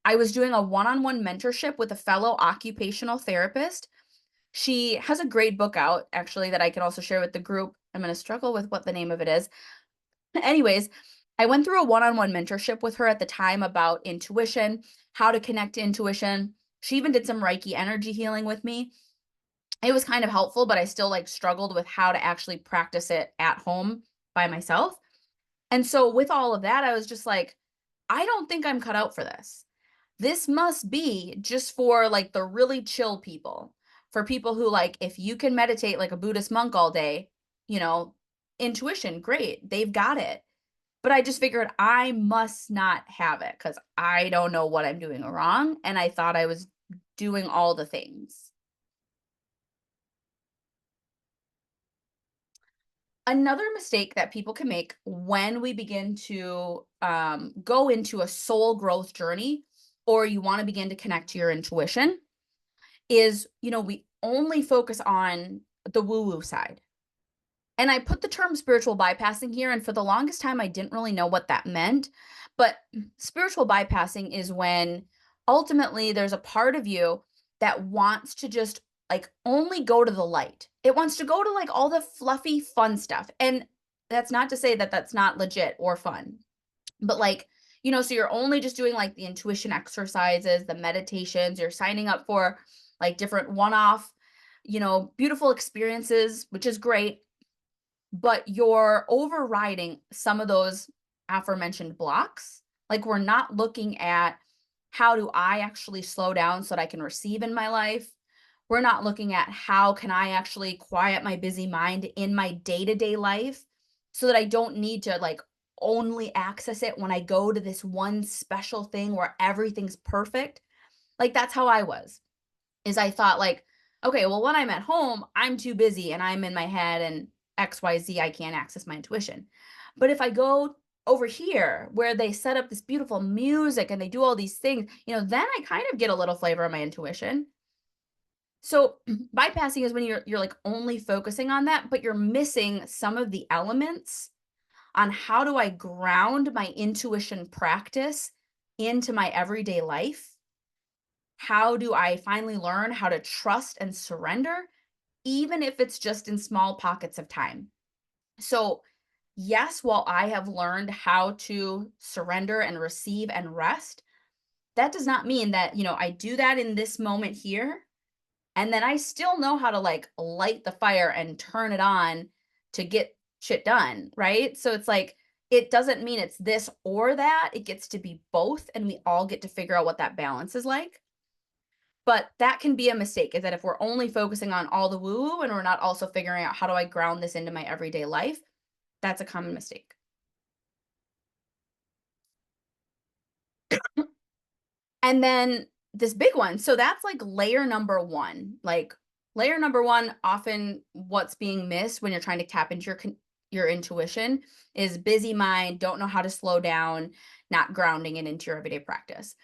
I was doing a one-on-one mentorship with a fellow occupational therapist. She has a great book out actually that I can also share with the group. I'm going to struggle with what the name of it is. Anyways, I went through a one-on-one mentorship with her at the time about intuition, how to connect to intuition. She even did some Reiki energy healing with me. It was kind of helpful, but I still like struggled with how to actually practice it at home by myself. And so with all of that, I was just like, I don't think I'm cut out for this. This must be just for like the really chill people, for people who like, if you can meditate like a Buddhist monk all day, you know, intuition, great, they've got it. But I just figured I must not have it because I don't know what I'm doing wrong. And I thought I was doing all the things. Another mistake that people can make when we begin to go into a soul growth journey, or you want to begin to connect to your intuition, is, we only focus on the woo woo side. And I put the term spiritual bypassing here, and for the longest time, I didn't really know what that meant. But spiritual bypassing is when ultimately there's a part of you that wants to just like only go to the light. It wants to go to like all the fluffy, fun stuff. And that's not to say that that's not legit or fun, but like, so you're only just doing like the intuition exercises, the meditations, you're signing up for like different one off, beautiful experiences, which is great, but you're overriding some of those aforementioned blocks. Like we're not looking at how do I actually slow down so that I can receive in my life. We're not looking at how can I actually quiet my busy mind in my day-to-day life so that I don't need to like only access it when I go to this one special thing where everything's perfect. Like that's how I was. Is I thought like, okay, well when I'm at home, I'm too busy and I'm in my head and XYZ, I can't access my intuition. But if I go over here where they set up this beautiful music and they do all these things, then I kind of get a little flavor of my intuition. So bypassing is when you're like only focusing on that, but you're missing some of the elements on how do I ground my intuition practice into my everyday life? How do I finally learn how to trust and surrender, even if it's just in small pockets of time? So, yes, while I have learned how to surrender and receive and rest, that does not mean that, I do that in this moment here. And then I still know how to like light the fire and turn it on to get shit done. Right. So it's like, it doesn't mean it's this or that. It gets to be both. And we all get to figure out what that balance is like. But that can be a mistake, is that if we're only focusing on all the woo-woo and we're not also figuring out how do I ground this into my everyday life, that's a common mistake. And then this big one, so that's like layer number 1. Like layer number 1, often what's being missed when you're trying to tap into your intuition is busy mind, don't know how to slow down, not grounding it into your everyday practice.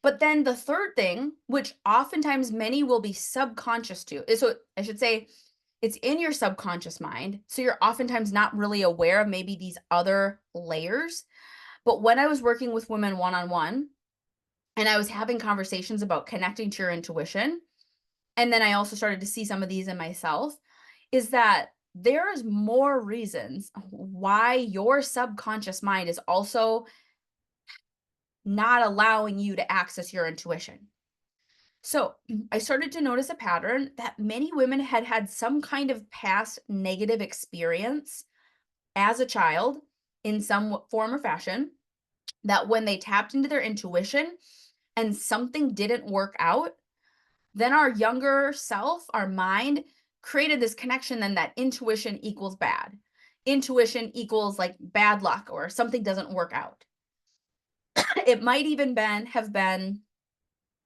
But then the third thing, which oftentimes many will be subconscious to, is, so I should say it's in your subconscious mind. So you're oftentimes not really aware of maybe these other layers. But when I was working with women one on one and I was having conversations about connecting to your intuition, and then I also started to see some of these in myself, is that there is more reasons why your subconscious mind is also not allowing you to access your intuition. So I started to notice a pattern that many women had some kind of past negative experience as a child in some form or fashion, that when they tapped into their intuition and something didn't work out, then our younger self, our mind, created this connection then that intuition equals bad. Intuition equals like bad luck or something doesn't work out. It might even have been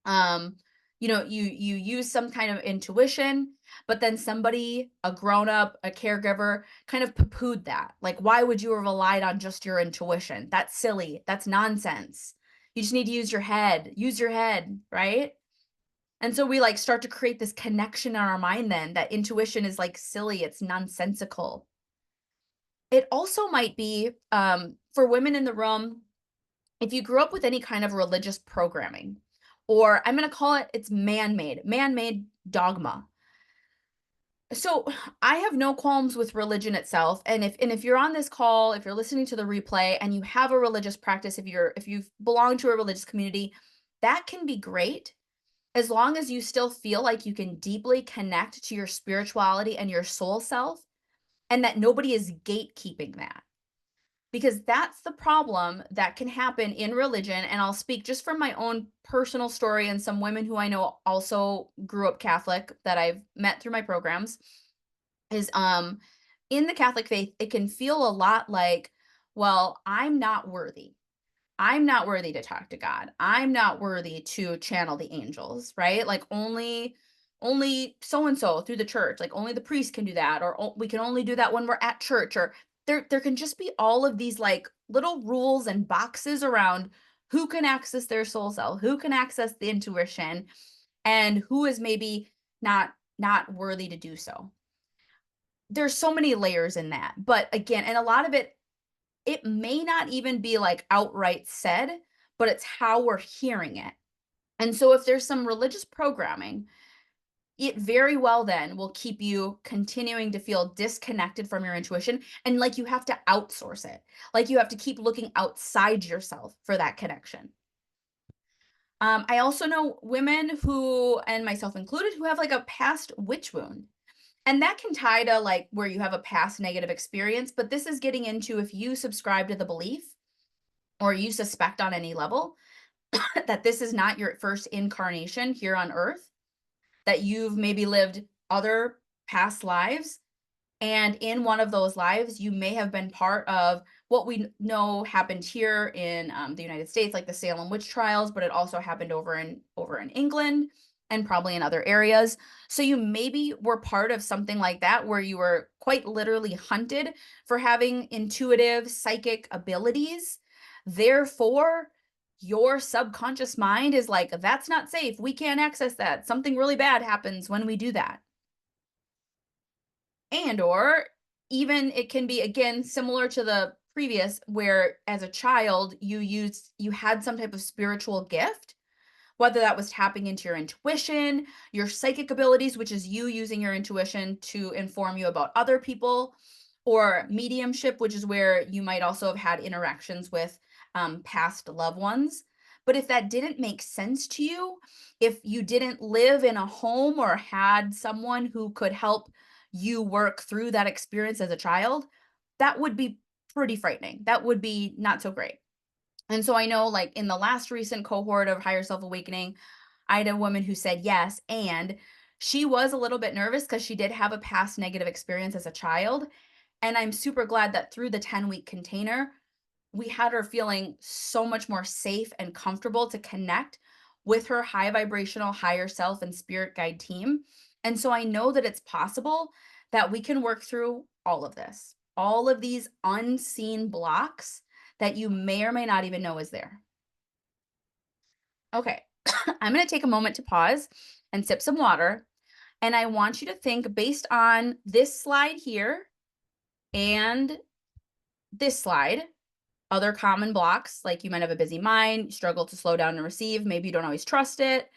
um you use some kind of intuition, but then somebody, a grown up, a caregiver, kind of poo-pooed that. Like, why would you have relied on just your intuition? That's silly, that's nonsense. You just need to use your head, right? And so we like start to create this connection in our mind then that intuition is like silly, it's nonsensical. It also might be for women in the room, if you grew up with any kind of religious programming, or I'm going to call it, it's man-made dogma. So I have no qualms with religion itself. And if you're on this call, if you're listening to the replay and you have a religious practice, if you belong to a religious community, that can be great as long as you still feel like you can deeply connect to your spirituality and your soul self, and that nobody is gatekeeping that. Because that's the problem that can happen in religion. And I'll speak just from my own personal story and some women who I know also grew up Catholic that I've met through my programs is in the Catholic faith, it can feel a lot like, well, I'm not worthy. I'm not worthy to talk to God. I'm not worthy to channel the angels, right? Like only so and so through the church, like only the priest can do that, or we can only do that when we're at church, or there can just be all of these like little rules and boxes around who can access their soul self, who can access the intuition, and who is maybe not worthy to do so. There's so many layers in that. But again, and a lot of it may not even be like outright said, but it's how we're hearing it. And so if there's some religious programming, it very well then will keep you continuing to feel disconnected from your intuition, and like you have to outsource it. Like you have to keep looking outside yourself for that connection. I also know women who, and myself included, who have like a past witch wound. And that can tie to like where you have a past negative experience, but this is getting into if you subscribe to the belief or you suspect on any level that this is not your first incarnation here on earth, that you've maybe lived other past lives. And in one of those lives, you may have been part of what we know happened here in the United States, like the Salem witch trials, but it also happened over in England and probably in other areas. So you maybe were part of something like that where you were quite literally hunted for having intuitive psychic abilities. Therefore, your subconscious mind is like, that's not safe. We can't access that. Something really bad happens when we do that. And or even it can be again similar to the previous where as a child you had some type of spiritual gift, whether that was tapping into your intuition, your psychic abilities, which is you using your intuition to inform you about other people, or mediumship, which is where you might also have had interactions with past loved ones. But if that didn't make sense to you, if you didn't live in a home or had someone who could help you work through that experience as a child, that would be pretty frightening. That would be not so great. And so I know, like, in the last recent cohort of Higher Self Awakening, I had a woman who said yes, and she was a little bit nervous because she did have a past negative experience as a child. And I'm super glad that through the 10-week container, we had her feeling so much more safe and comfortable to connect with her high vibrational higher self and spirit guide team. And so I know that it's possible that we can work through all of this, all of these unseen blocks that you may or may not even know is there. Okay, I'm going to take a moment to pause and sip some water. And I want you to think based on this slide here and this slide, other common blocks, like you might have a busy mind, struggle to slow down and receive, maybe you don't always trust it.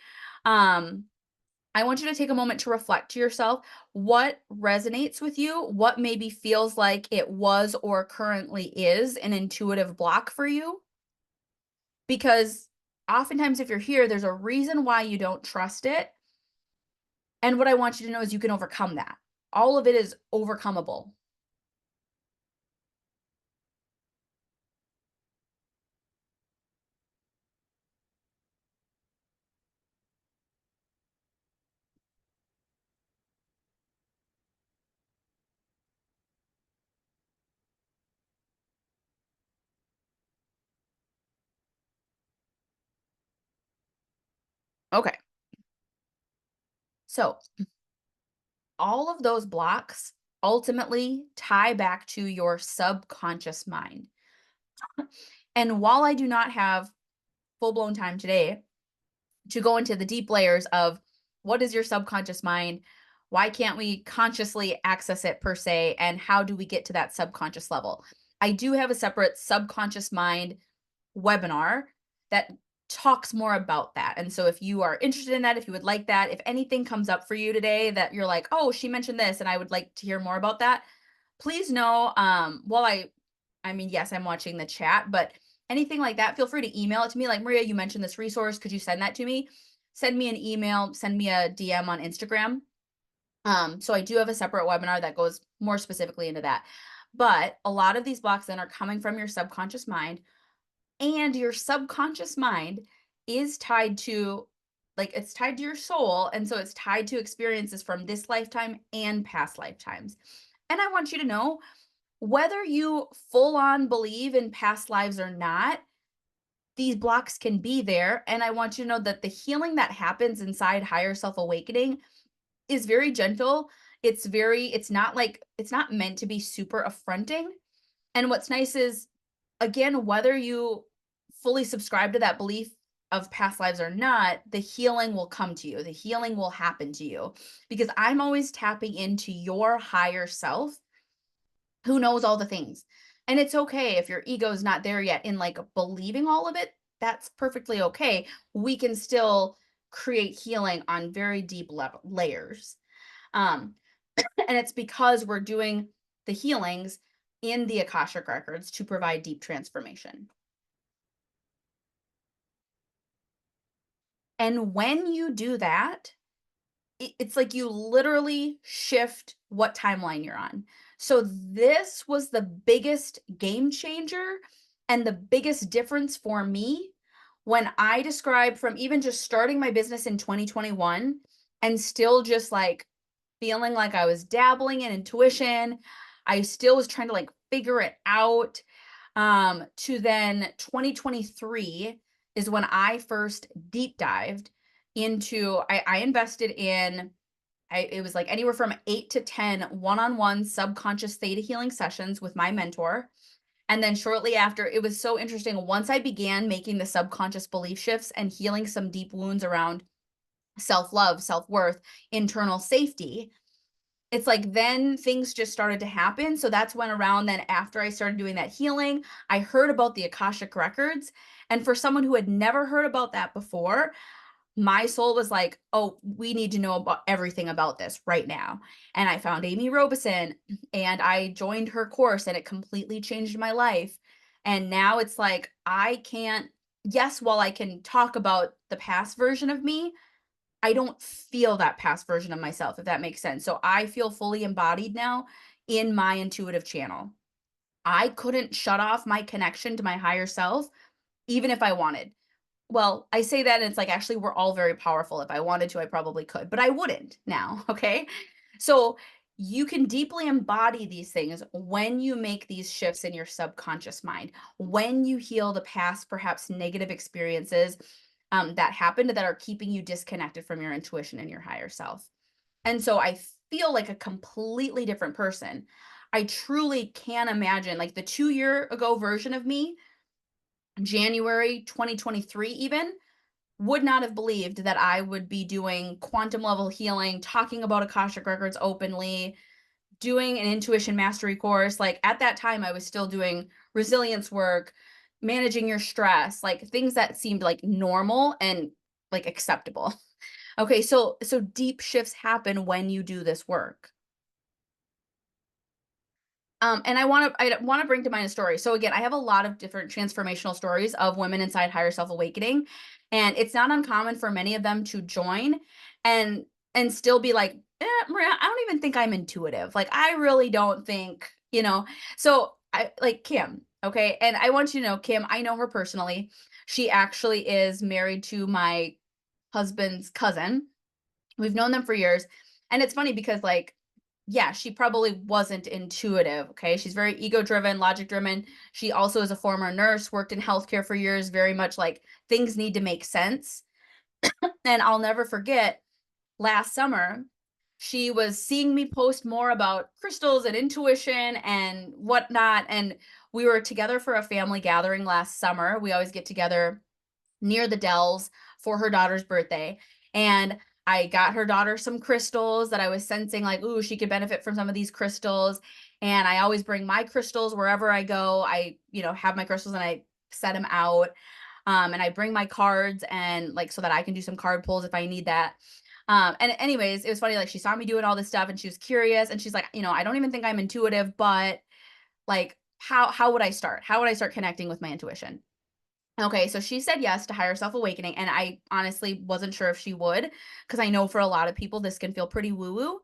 I want you to take a moment to reflect to yourself what resonates with you, what maybe feels like it was or currently is an intuitive block for you. Because oftentimes, if you're here, there's a reason why you don't trust it. And what I want you to know is you can overcome that. All of it is overcomable. Okay. So all of those blocks ultimately tie back to your subconscious mind. And while I do not have full blown time today to go into the deep layers of what is your subconscious mind, why can't we consciously access it per se, and how do we get to that subconscious level, I do have a separate subconscious mind webinar that talks more about that. And so if you are interested in that, if you would like that, if anything comes up for you today that you're like, oh, she mentioned this and I would like to hear more about that, please know, while I mean, yes, I'm watching the chat, but anything like that, feel free to email it to me. Like, Maria, you mentioned this resource. Could you send that to me? Send me an email, send me a DM on Instagram. So I do have a separate webinar that goes more specifically into that. But a lot of these blocks then are coming from your subconscious mind, and your subconscious mind is tied to, like, it's tied to your soul. And so it's tied to experiences from this lifetime and past lifetimes. And I want you to know, whether you full on believe in past lives or not, these blocks can be there. And I want you to know that the healing that happens inside higher self awakening is very gentle. It's not like, it's not meant to be super affronting. And what's nice is, again, whether you fully subscribe to that belief of past lives or not, the healing will come to you. The healing will happen to you because I'm always tapping into your higher self who knows all the things. And it's okay if your ego is not there yet in like believing all of it. That's perfectly okay. We can still create healing on very deep level layers. Um, and it's because we're doing the healings in the Akashic records to provide deep transformation. And when you do that, it's like you literally shift what timeline you're on. So this was the biggest game changer and the biggest difference for me when I describe, from even just starting my business in 2021 and still just like feeling like I was dabbling in intuition. I still was trying to like figure it out. To then 2023 is when I first deep dived into, I invested in, it was like anywhere from 8 to 10 one-on-one subconscious theta healing sessions with my mentor. And then shortly after, it was so interesting. Once I began making the subconscious belief shifts and healing some deep wounds around self-love, self-worth, internal safety, it's like then things just started to happen. So that's when, around then, after I started doing that healing, I heard about the Akashic records. And for someone who had never heard about that before, my soul was like, oh, we need to know about everything about this right now. And I found Amy Robeson and I joined her course, and it completely changed my life. And now it's like, I can't, yes, while I can talk about the past version of me, I don't feel that past version of myself, if that makes sense. So I feel fully embodied now in my intuitive channel. I couldn't shut off my connection to my higher self, even if I wanted. Well, I say that, and it's like, actually, we're all very powerful. If I wanted to, I probably could, but I wouldn't now. Okay. So you can deeply embody these things when you make these shifts in your subconscious mind, when you heal the past, perhaps negative experiences that happened that are keeping you disconnected from your intuition and your higher self. And so I feel like a completely different person. I truly can imagine, like, the 2 year ago version of me, January 2023, even would not have believed that I would be doing quantum level healing, talking about Akashic records openly, doing an intuition mastery course. Like, at that time, I was still doing resilience work, managing your stress, like things that seemed like normal and like acceptable. Okay, so deep shifts happen when you do this work. And I want to bring to mind a story. So again, I have a lot of different transformational stories of women inside higher self awakening, and it's not uncommon for many of them to join and still be like, Maria, I don't even think I'm intuitive. Like, I really don't think, you know. So I like Kim, okay, and I want you to know Kim. I know her personally. She actually is married to my husband's cousin. We've known them for years. And it's funny because, like, yeah, she probably wasn't intuitive. Okay. She's very ego driven, logic driven. She also is a former nurse, worked in healthcare for years, very much like things need to make sense. And I'll never forget last summer, she was seeing me post more about crystals and intuition and whatnot. And we were together for a family gathering last summer. We always get together near the Dells for her daughter's birthday. And I got her daughter some crystals that I was sensing like, ooh, she could benefit from some of these crystals. And I always bring my crystals wherever I go. I, have my crystals and I set them out. And I bring my cards and like so that I can do some card pulls if I need that. And anyways, it was funny, like she saw me doing all this stuff and she was curious and she's like, I don't even think I'm intuitive, but like how would I start? How would I start connecting with my intuition? Okay, so she said yes to higher self awakening, and I honestly wasn't sure if she would, because I know for a lot of people this can feel pretty woo woo.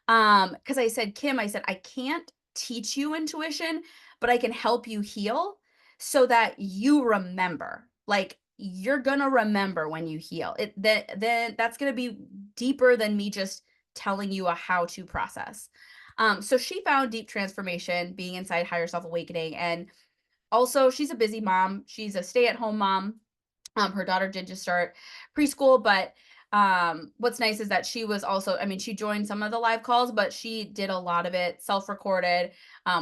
Because I said, Kim, I said, I can't teach you intuition, but I can help you heal so that you remember. Like you're gonna remember when you heal. Then that's gonna be deeper than me just telling you a how to process. So she found deep transformation being inside higher self awakening, and also she's a busy mom. She's a stay at home mom. Her daughter did just start preschool, but what's nice is that she was also, I mean, she joined some of the live calls, but she did a lot of it self-recorded,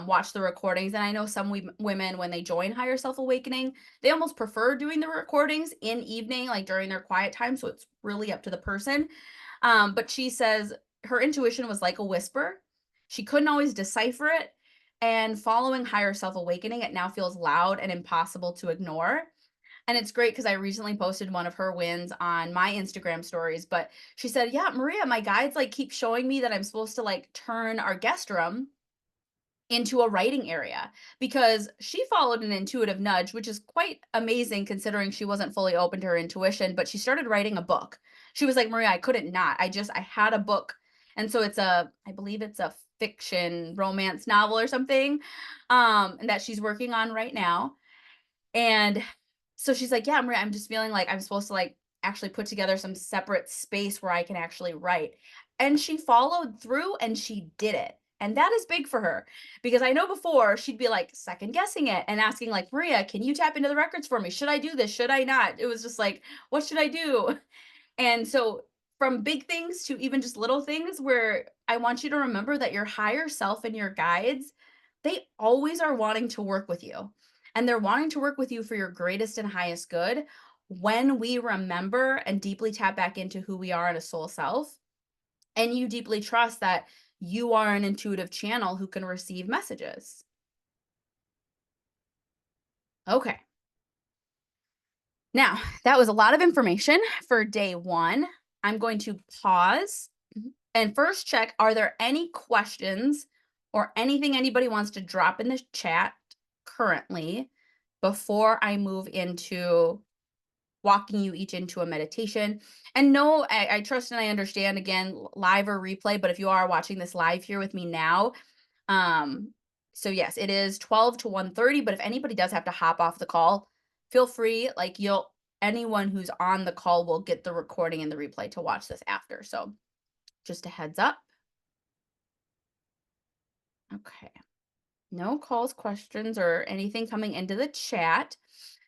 watched the recordings. And I know some women, when they join Higher Self Awakening, they almost prefer doing the recordings in evening, like during their quiet time. So it's really up to the person. But she says her intuition was like a whisper. She couldn't always decipher it. And following Higher Self Awakening, it now feels loud and impossible to ignore. And it's great because I recently posted one of her wins on my Instagram stories, but she said, "Yeah, Maria, my guides like keep showing me that I'm supposed to like turn our guest room into a writing area because she followed an intuitive nudge, which is quite amazing considering she wasn't fully open to her intuition, but she started writing a book. She was like, Maria, I couldn't not. I had a book. And so I believe it's a fiction romance novel or something, and that she's working on right now. And so she's like, "Yeah, I'm just feeling like I'm supposed to like actually put together some separate space where I can actually write." And she followed through and she did it. And that is big for her because I know before she'd be like second guessing it and asking like, "Maria, can you tap into the records for me? Should I do this? Should I not?" It was just like, "What should I do?" And so, from big things to even just little things, where I want you to remember that your higher self and your guides, they always are wanting to work with you. And they're wanting to work with you for your greatest and highest good when we remember and deeply tap back into who we are in a soul self. And you deeply trust that you are an intuitive channel who can receive messages. Okay. Now, that was a lot of information for day one. I'm going to pause and first check, are there any questions or anything anybody wants to drop in the chat currently before I move into walking you each into a meditation? And no, I trust and I understand, again, live or replay, but if you are watching this live here with me now, um, so yes, it is 12 to 1:30, but if anybody does have to hop off the call, feel free, like anyone who's on the call will get the recording and the replay to watch this after. So just a heads up. Okay. No calls, questions, or anything coming into the chat.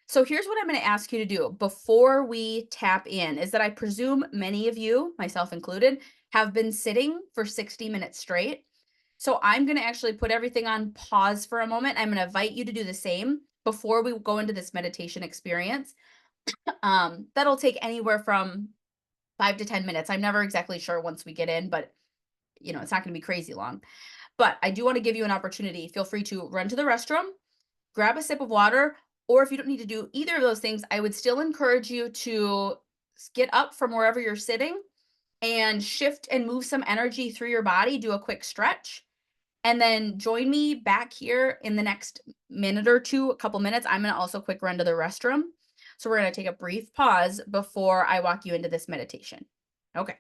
So here's what I'm going to ask you to do before we tap in is that I presume many of you, myself included, have been sitting for 60 minutes straight. So I'm going to actually put everything on pause for a moment. I'm going to invite you to do the same before we go into this meditation experience. That'll take anywhere from 5 to 10 minutes. I'm never exactly sure once we get in, but it's not going to be crazy long. But I do want to give you an opportunity. Feel free to run to the restroom, grab a sip of water, or if you don't need to do either of those things, I would still encourage you to get up from wherever you're sitting and shift and move some energy through your body, do a quick stretch, and then join me back here in the next minute or two, a couple minutes. I'm going to also quick run to the restroom. So we're going to take a brief pause before I walk you into this meditation. Okay.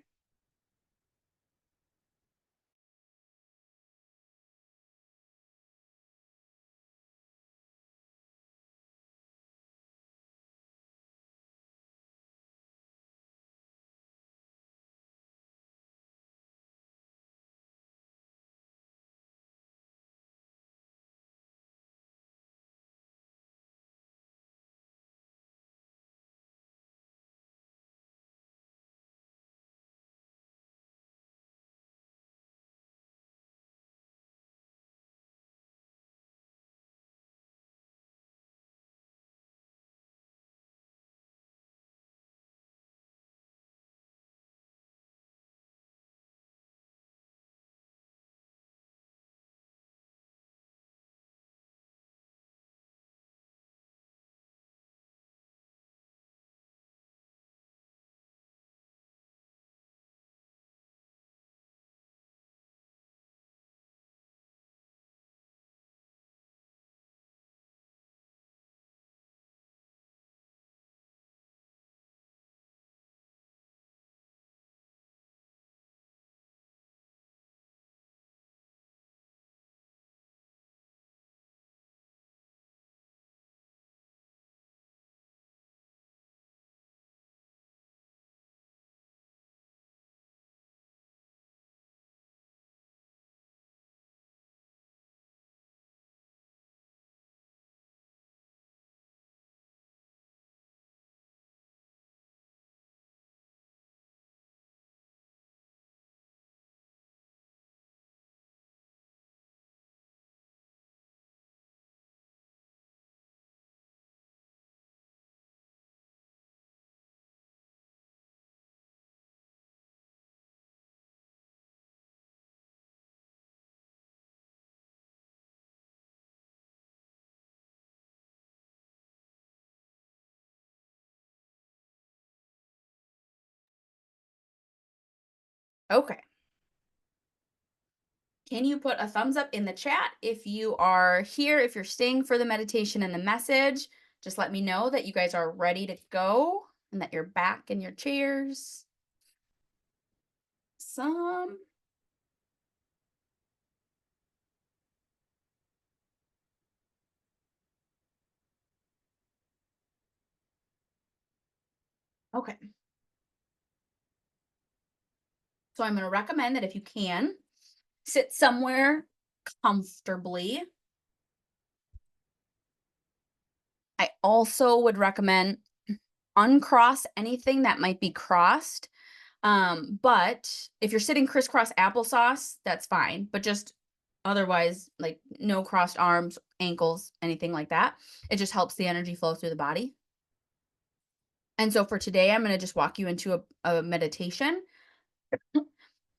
Okay. Can you put a thumbs up in the chat if you are here, if you're staying for the meditation and the message? Just let me know that you guys are ready to go and that you're back in your chairs. Some. Okay. So I'm going to recommend that if you can, sit somewhere comfortably. I also would recommend uncross anything that might be crossed. But if you're sitting crisscross applesauce, that's fine. But just otherwise, like no crossed arms, ankles, anything like that. It just helps the energy flow through the body. And so for today, I'm going to just walk you into a meditation,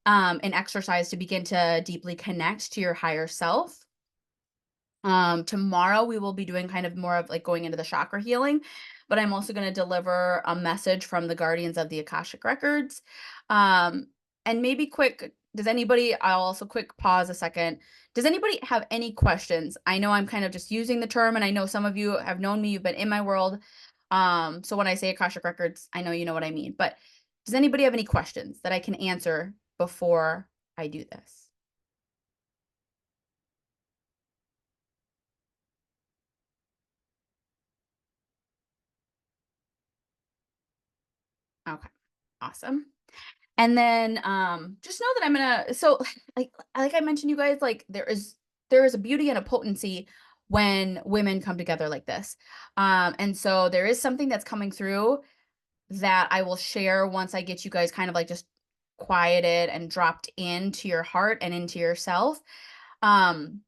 an exercise to begin to deeply connect to your higher self. Tomorrow we will be doing kind of more of like going into the chakra healing, but I'm also going to deliver a message from the guardians of the Akashic records. Um, and maybe quick, does anybody, I'll also quick pause a second. Does anybody have any questions? I know I'm kind of just using the term, and I know some of you have known me, you've been in my world. So when I say Akashic records, I know you know what I mean, but does anybody have any questions that I can answer before I do this? Okay, awesome. And then just know that I'm gonna so like I mentioned, you guys, like there is a beauty and a potency when women come together like this. And so there is something that's coming through that I will share once I get you guys kind of like just quieted and dropped into your heart and into yourself. Um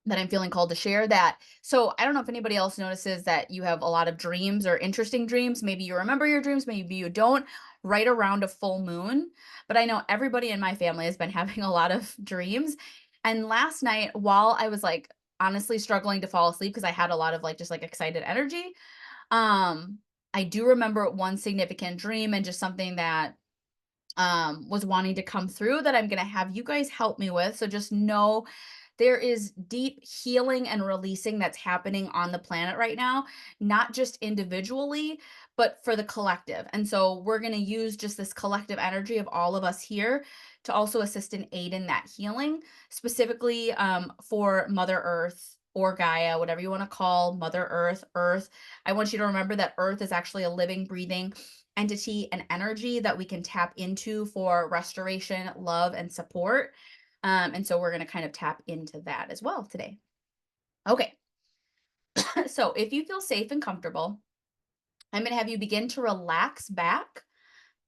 that I'm feeling called to share that. So I don't know if anybody else notices that you have a lot of dreams or interesting dreams. Maybe you remember your dreams, maybe you don't, right around a full moon. But I know everybody in my family has been having a lot of dreams. And last night, while I was like honestly struggling to fall asleep because I had a lot of like just like excited energy, um, I do remember one significant dream and just something that was wanting to come through that I'm going to have you guys help me with. So just know there is deep healing and releasing that's happening on the planet right now, not just individually, but for the collective. And so we're going to use just this collective energy of all of us here to also assist and aid in that healing, specifically for Mother Earth or Gaia, whatever you want to call Mother Earth, Earth. I want you to remember that Earth is actually a living, breathing entity and energy that we can tap into for restoration, love, and support. And so we're going to kind of tap into that as well today. Okay. So if you feel safe and comfortable, I'm going to have you begin to relax back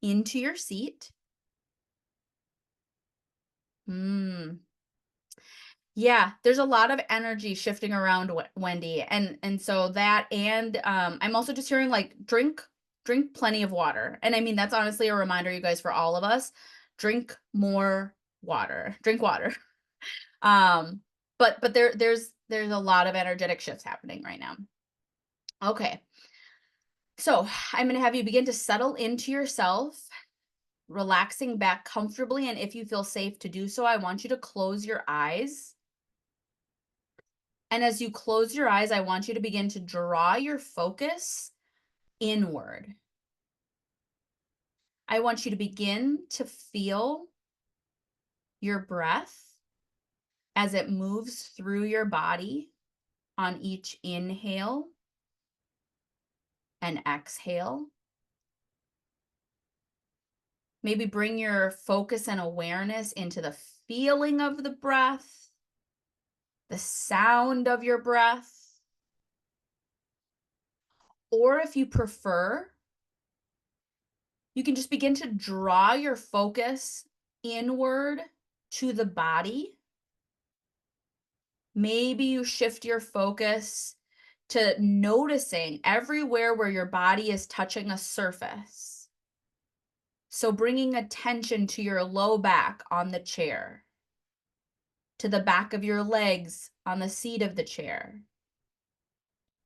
into your seat. Mm. Yeah, there's a lot of energy shifting around, Wendy, and so that, and I'm also just hearing like drink plenty of water, and I mean that's honestly a reminder, you guys, for all of us, drink more water, drink water. Um, but there's a lot of energetic shifts happening right now. Okay, so I'm gonna have you begin to settle into yourself, relaxing back comfortably, and if you feel safe to do so, I want you to close your eyes. And as you close your eyes, I want you to begin to draw your focus inward. I want you to begin to feel your breath as it moves through your body on each inhale and exhale. Maybe bring your focus and awareness into the feeling of the breath, the sound of your breath, or if you prefer, you can just begin to draw your focus inward to the body. Maybe you shift your focus to noticing everywhere where your body is touching a surface. So bringing attention to your low back on the chair, to the back of your legs on the seat of the chair,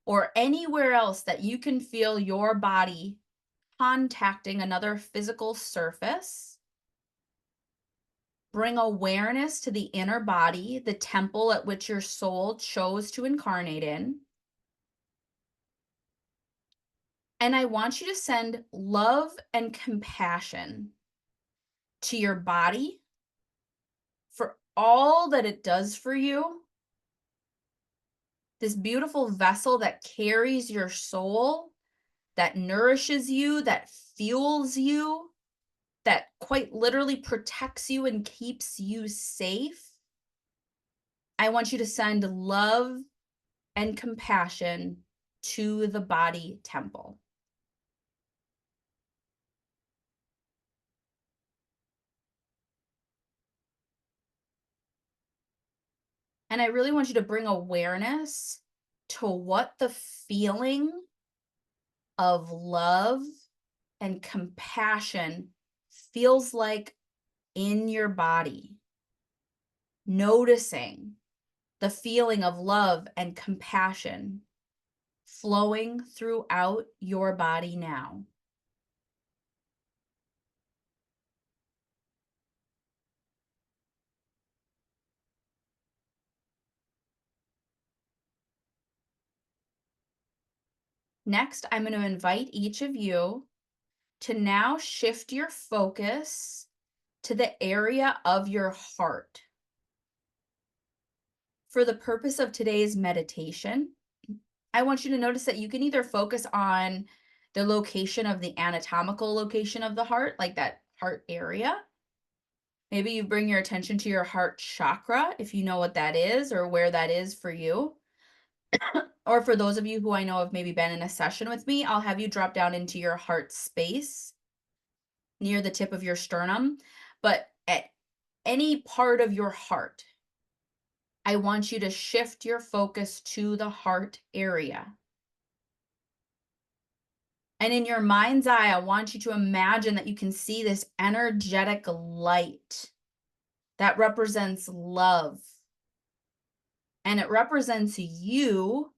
or anywhere else that you can feel your body contacting another physical surface. Bring awareness to the inner body, the temple at which your soul chose to incarnate in. And I want you to send love and compassion to your body for all that it does for you. This beautiful vessel that carries your soul, that nourishes you, that fuels you, that quite literally protects you and keeps you safe. I want you to send love and compassion to the body temple. And I really want you to bring awareness to what the feeling of love and compassion feels like in your body. Noticing the feeling of love and compassion flowing throughout your body now. Next, I'm going to invite each of you to now shift your focus to the area of your heart. For the purpose of today's meditation, I want you to notice that you can either focus on the location of the anatomical location of the heart, like that heart area. Maybe you bring your attention to your heart chakra, if you know what that is or where that is for you. Or for those of you who I know have maybe been in a session with me, I'll have you drop down into your heart space near the tip of your sternum. But at any part of your heart, I want you to shift your focus to the heart area. And in your mind's eye, I want you to imagine that you can see this energetic light that represents love. And it represents you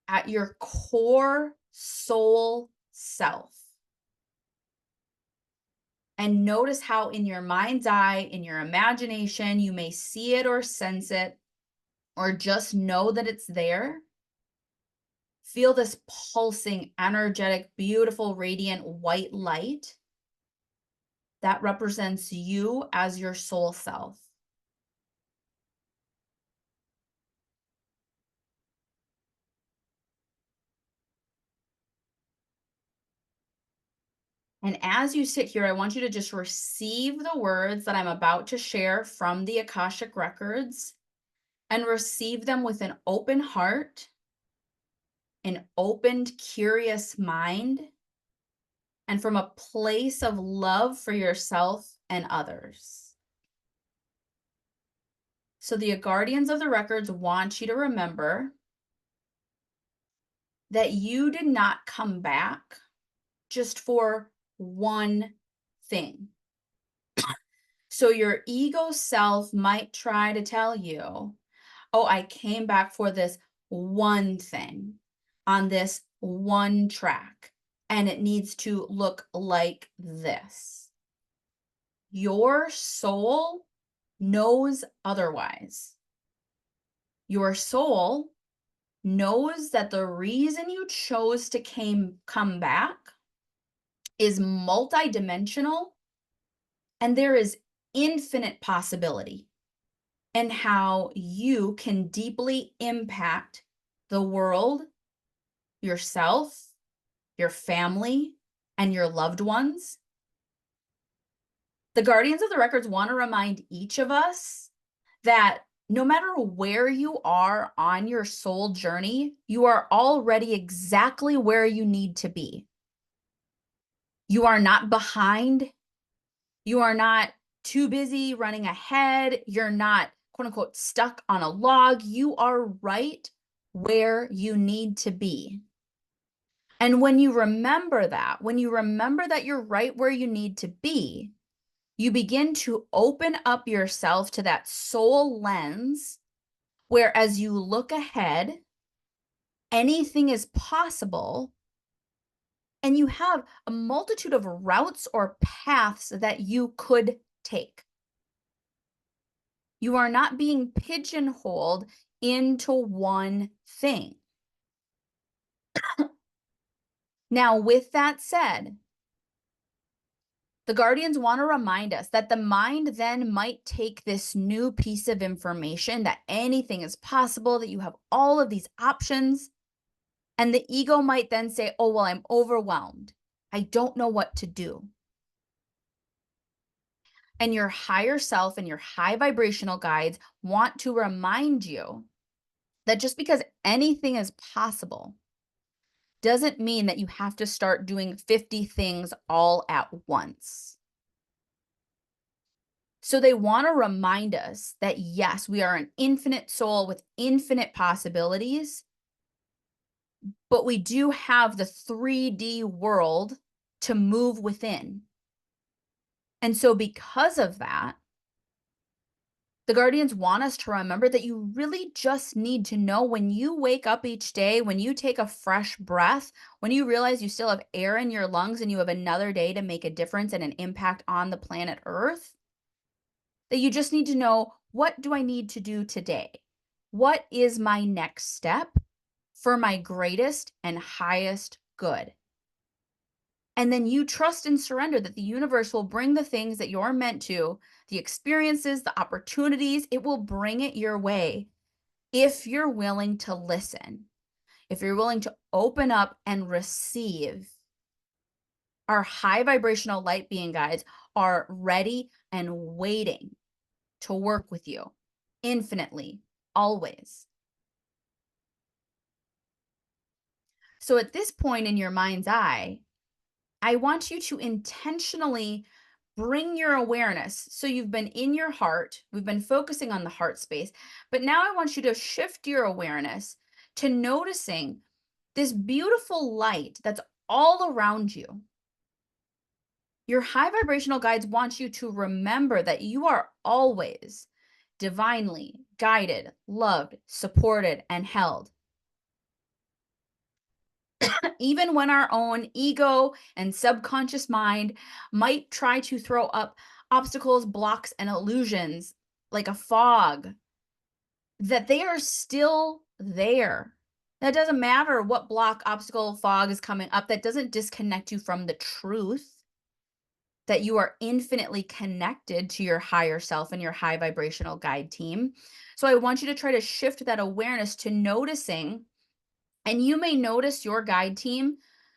at your core soul self. And notice how in your mind's eye, in your imagination, you may see it or sense it, or just know that it's there. Feel this pulsing, energetic, beautiful, radiant white light that represents you as your soul self. And as you sit here, I want you to just receive the words that I'm about to share from the Akashic Records and receive them with an open heart, an opened, curious mind, and from a place of love for yourself and others. So the guardians of the records want you to remember that you did not come back just for one thing. So your ego self might try to tell you, oh, I came back for this one thing on this one track, and it needs to look like this. Your soul knows otherwise. Your soul knows that the reason you chose to come back is multidimensional, and there is infinite possibility in how you can deeply impact the world, yourself, your family, and your loved ones. The guardians of the records want to remind each of us that no matter where you are on your soul journey, you are already exactly where you need to be. You are not behind. You are not too busy running ahead. You're not, quote unquote, stuck on a log. You are right where you need to be. And when you remember that, you're right where you need to be, you begin to open up yourself to that soul lens where as you look ahead, anything is possible. And you have a multitude of routes or paths that you could take. You are not being pigeonholed into one thing. Now, with that said, the guardians want to remind us that the mind then might take this new piece of information that anything is possible, that you have all of these options, and the ego might then say, oh, well, I'm overwhelmed. I don't know what to do. And your higher self and your high vibrational guides want to remind you that just because anything is possible doesn't mean that you have to start doing 50 things all at once. So they want to remind us that yes, we are an infinite soul with infinite possibilities, but we do have the 3D world to move within. And so because of that, the guardians want us to remember that you really just need to know when you wake up each day, when you take a fresh breath, when you realize you still have air in your lungs and you have another day to make a difference and an impact on the planet Earth, that you just need to know, what do I need to do today? What is my next step for my greatest and highest good? And then you trust and surrender that the universe will bring the things that you're meant to, the experiences, the opportunities, it will bring it your way if you're willing to listen, if you're willing to open up and receive. Our high vibrational light being guides are ready and waiting to work with you infinitely, always. So at this point in your mind's eye, I want you to intentionally bring your awareness. So you've been in your heart, we've been focusing on the heart space, but now I want you to shift your awareness to noticing this beautiful light that's all around you. Your high vibrational guides want you to remember that you are always divinely guided, loved, supported, and held. Even when our own ego and subconscious mind might try to throw up obstacles, blocks, and illusions like a fog, that they are still there. That doesn't matter what block, obstacle, fog is coming up. That doesn't disconnect you from the truth that you are infinitely connected to your higher self and your high vibrational guide team. So I want you to try to shift that awareness to noticing. And you may notice your guide team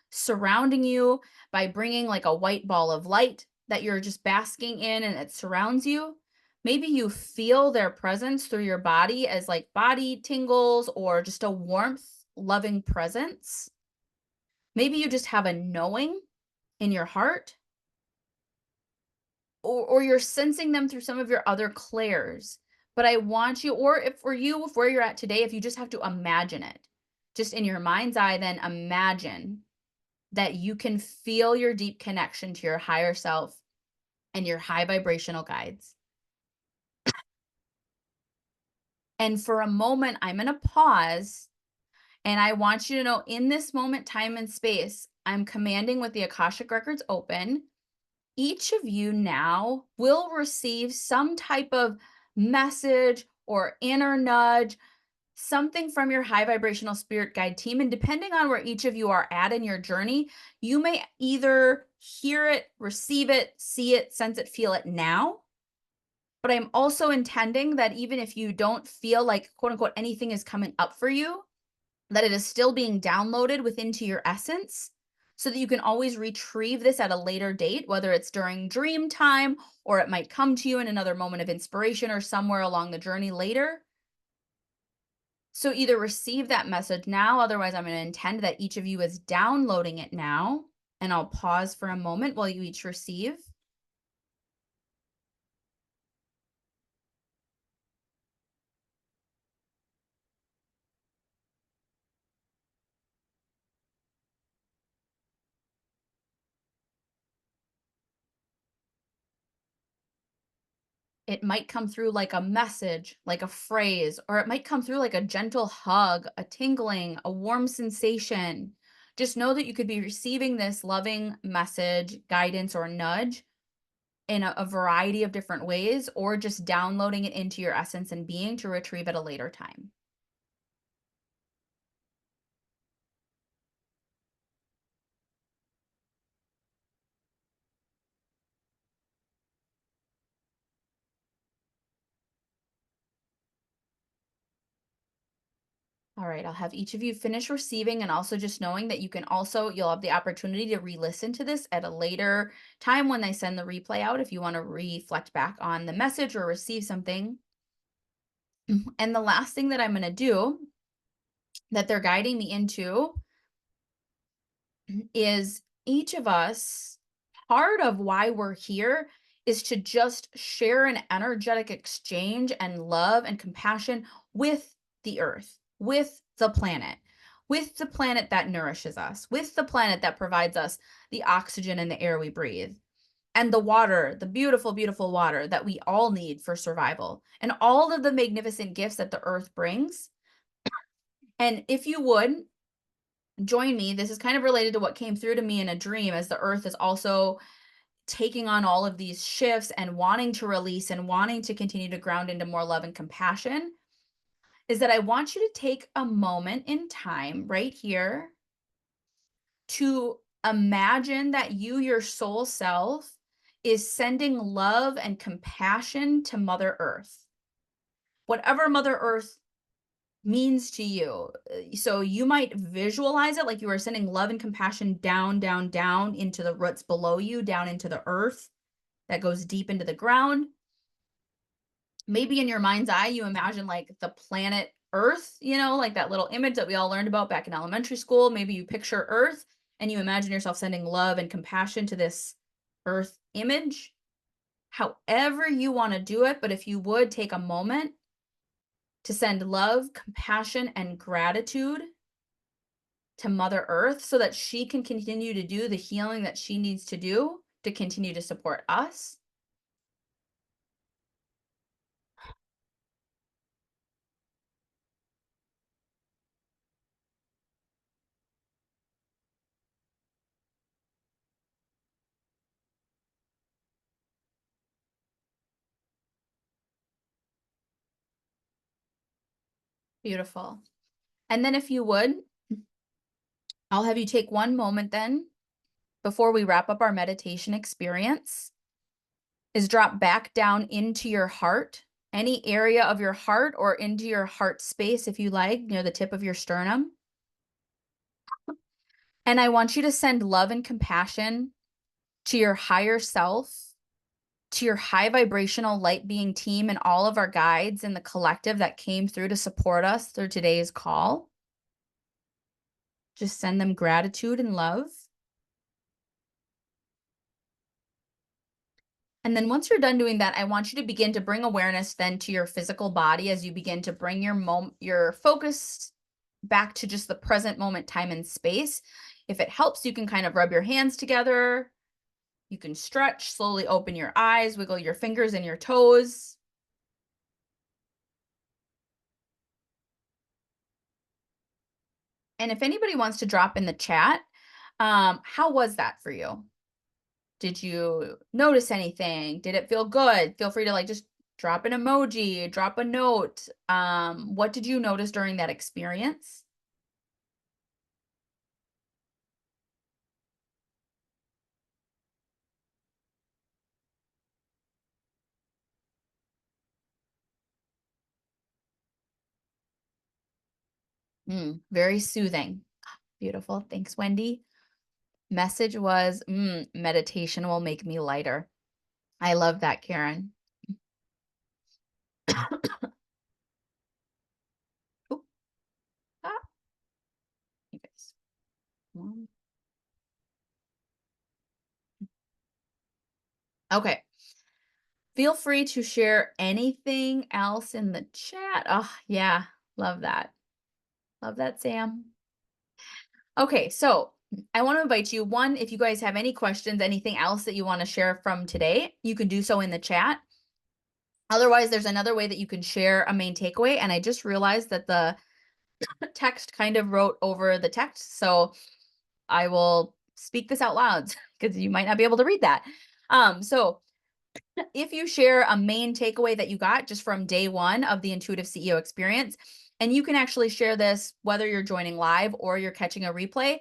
surrounding you by bringing like a white ball of light that you're just basking in and it surrounds you. Maybe you feel their presence through your body as like body tingles or just a warmth, loving presence. Maybe you just have a knowing in your heart, or you're sensing them through some of your other clairs. But I want you, or if for you, if where you're at today, if you just have to imagine it, just in your mind's eye, then imagine that you can feel your deep connection to your higher self and your high vibrational guides. And for a moment, I'm going to pause and I want you to know in this moment, time and space, I'm commanding with the Akashic Records open. Each of you now will receive some type of message or inner nudge, something from your high vibrational spirit guide team. And depending on where each of you are at in your journey, you may either hear it, receive it, see it, sense it, feel it now. But I'm also intending that even if you don't feel like, quote unquote, anything is coming up for you, that it is still being downloaded within to your essence so that you can always retrieve this at a later date, whether it's during dream time or it might come to you in another moment of inspiration or somewhere along the journey later. So either receive that message now, otherwise I'm going to intend that each of you is downloading it now, and I'll pause for a moment while you each receive. It might come through like a message, like a phrase, or it might come through like a gentle hug, a tingling, a warm sensation. Just know that you could be receiving this loving message, guidance, or nudge in a variety of different ways, or just downloading it into your essence and being to retrieve at a later time. All right, I'll have each of you finish receiving, and also just knowing that you'll have the opportunity to re-listen to this at a later time when they send the replay out if you want to reflect back on the message or receive something. And the last thing that I'm going to do that they're guiding me into is each of us, part of why we're here is to just share an energetic exchange and love and compassion with the earth, with the planet that nourishes us, with the planet that provides us the oxygen and the air we breathe, and the water, the beautiful, beautiful water that we all need for survival, and all of the magnificent gifts that the earth brings. And if you would, join me. This is kind of related to what came through to me in a dream, as the earth is also taking on all of these shifts and wanting to release and wanting to continue to ground into more love and compassion. Is that I want you to take a moment in time right here to imagine that you, your soul self, is sending love and compassion to Mother Earth. Whatever Mother Earth means to you. So you might visualize it like you are sending love and compassion down, down, down into the roots below you, down into the earth that goes deep into the ground. Maybe in your mind's eye, you imagine like the planet Earth, like that little image that we all learned about back in elementary school. Maybe you picture Earth and you imagine yourself sending love and compassion to this Earth image. However you want to do it, but if you would take a moment to send love, compassion, and gratitude to Mother Earth so that she can continue to do the healing that she needs to do to continue to support us. Beautiful. And then if you would, I'll have you take one moment then before we wrap up our meditation experience, is drop back down into your heart, any area of your heart, or into your heart space if you like, near the tip of your sternum. And I want you to send love and compassion to your higher self, to your high vibrational light being team, and all of our guides in the collective that came through to support us through today's call. Just send them gratitude and love. And then once you're done doing that, I want you to begin to bring awareness then to your physical body as you begin to bring your focus back to just the present moment, time and space. If it helps, you can kind of rub your hands together. You can stretch, slowly open your eyes, wiggle your fingers and your toes. And if anybody wants to drop in the chat, how was that for you? Did you notice anything? Did it feel good? Feel free to just drop an emoji, drop a note. What did you notice during that experience? Very soothing. Beautiful. Thanks, Wendy. Message was, meditation will make me lighter. I love that, Karen. Oop. Ah. You guys. Okay. Feel free to share anything else in the chat. Oh, yeah. Love that. Love that, Sam. Okay, so I want to invite you, one, if you guys have any questions, anything else that you want to share from today, you can do so in the chat. Otherwise, there's another way that you can share a main takeaway. And I just realized that the text kind of wrote over the text. So I will speak this out loud because you might not be able to read that. So if you share a main takeaway that you got just from day one of the Intuitive CEO experience, and you can actually share this whether you're joining live or you're catching a replay.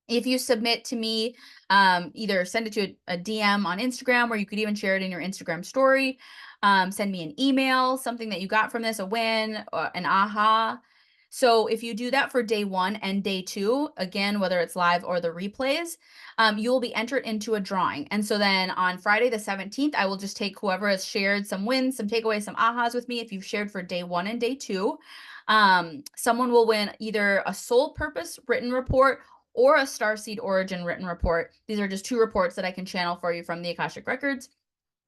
If you submit to me, either send it to a DM on Instagram, or you could even share it in your Instagram story. Send me an email, something that you got from this, a win, or an aha. So if you do that for day one and day two, again, whether it's live or the replays, you will be entered into a drawing. And so then on Friday the 17th, I will just take whoever has shared some wins, some takeaways, some ahas with me. If you've shared for day one and day two, someone will win either a sole purpose written report or a Starseed Origin written report. These are just two reports that I can channel for you from the Akashic Records,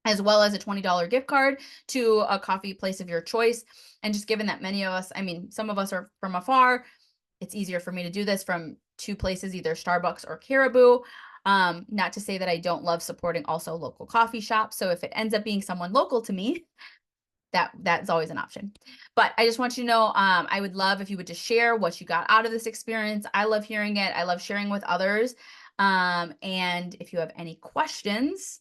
as well as a $20 gift card to a coffee place of your choice. And just given that many of us, I mean, some of us are from afar, it's easier for me to do this from two places, either Starbucks or Caribou. Not to say that I don't love supporting also local coffee shops. So if it ends up being someone local to me, that's always an option. But I just want you to know, I would love if you would just share what you got out of this experience. I love hearing it. I love sharing with others. And if you have any questions,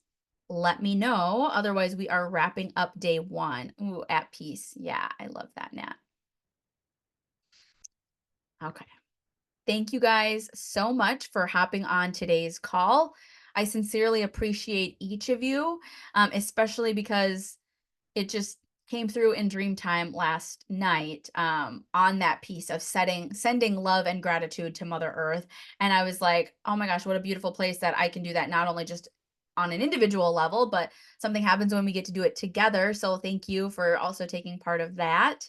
let me know. Otherwise, we are wrapping up day one. Ooh, at peace. Yeah, I love that, Nat. Okay. Thank you guys so much for hopping on today's call. I sincerely appreciate each of you, especially because it just came through in dream time last night, on that piece of sending love and gratitude to Mother Earth. And I was like, oh my gosh, what a beautiful place that I can do that, not only just on an individual level, but something happens when we get to do it together. So thank you for also taking part of that.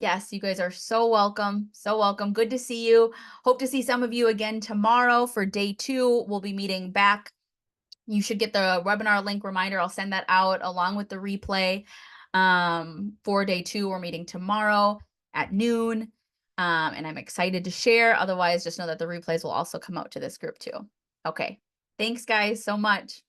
Yes, you guys are so welcome. So welcome. Good to see you. Hope to see some of you again tomorrow for day two. We'll be meeting back. You should get the webinar link reminder. I'll send that out along with the replay. For day two, we're meeting tomorrow at noon. And I'm excited to share. Otherwise, just know that the replays will also come out to this group too. Okay. Thanks, guys, so much.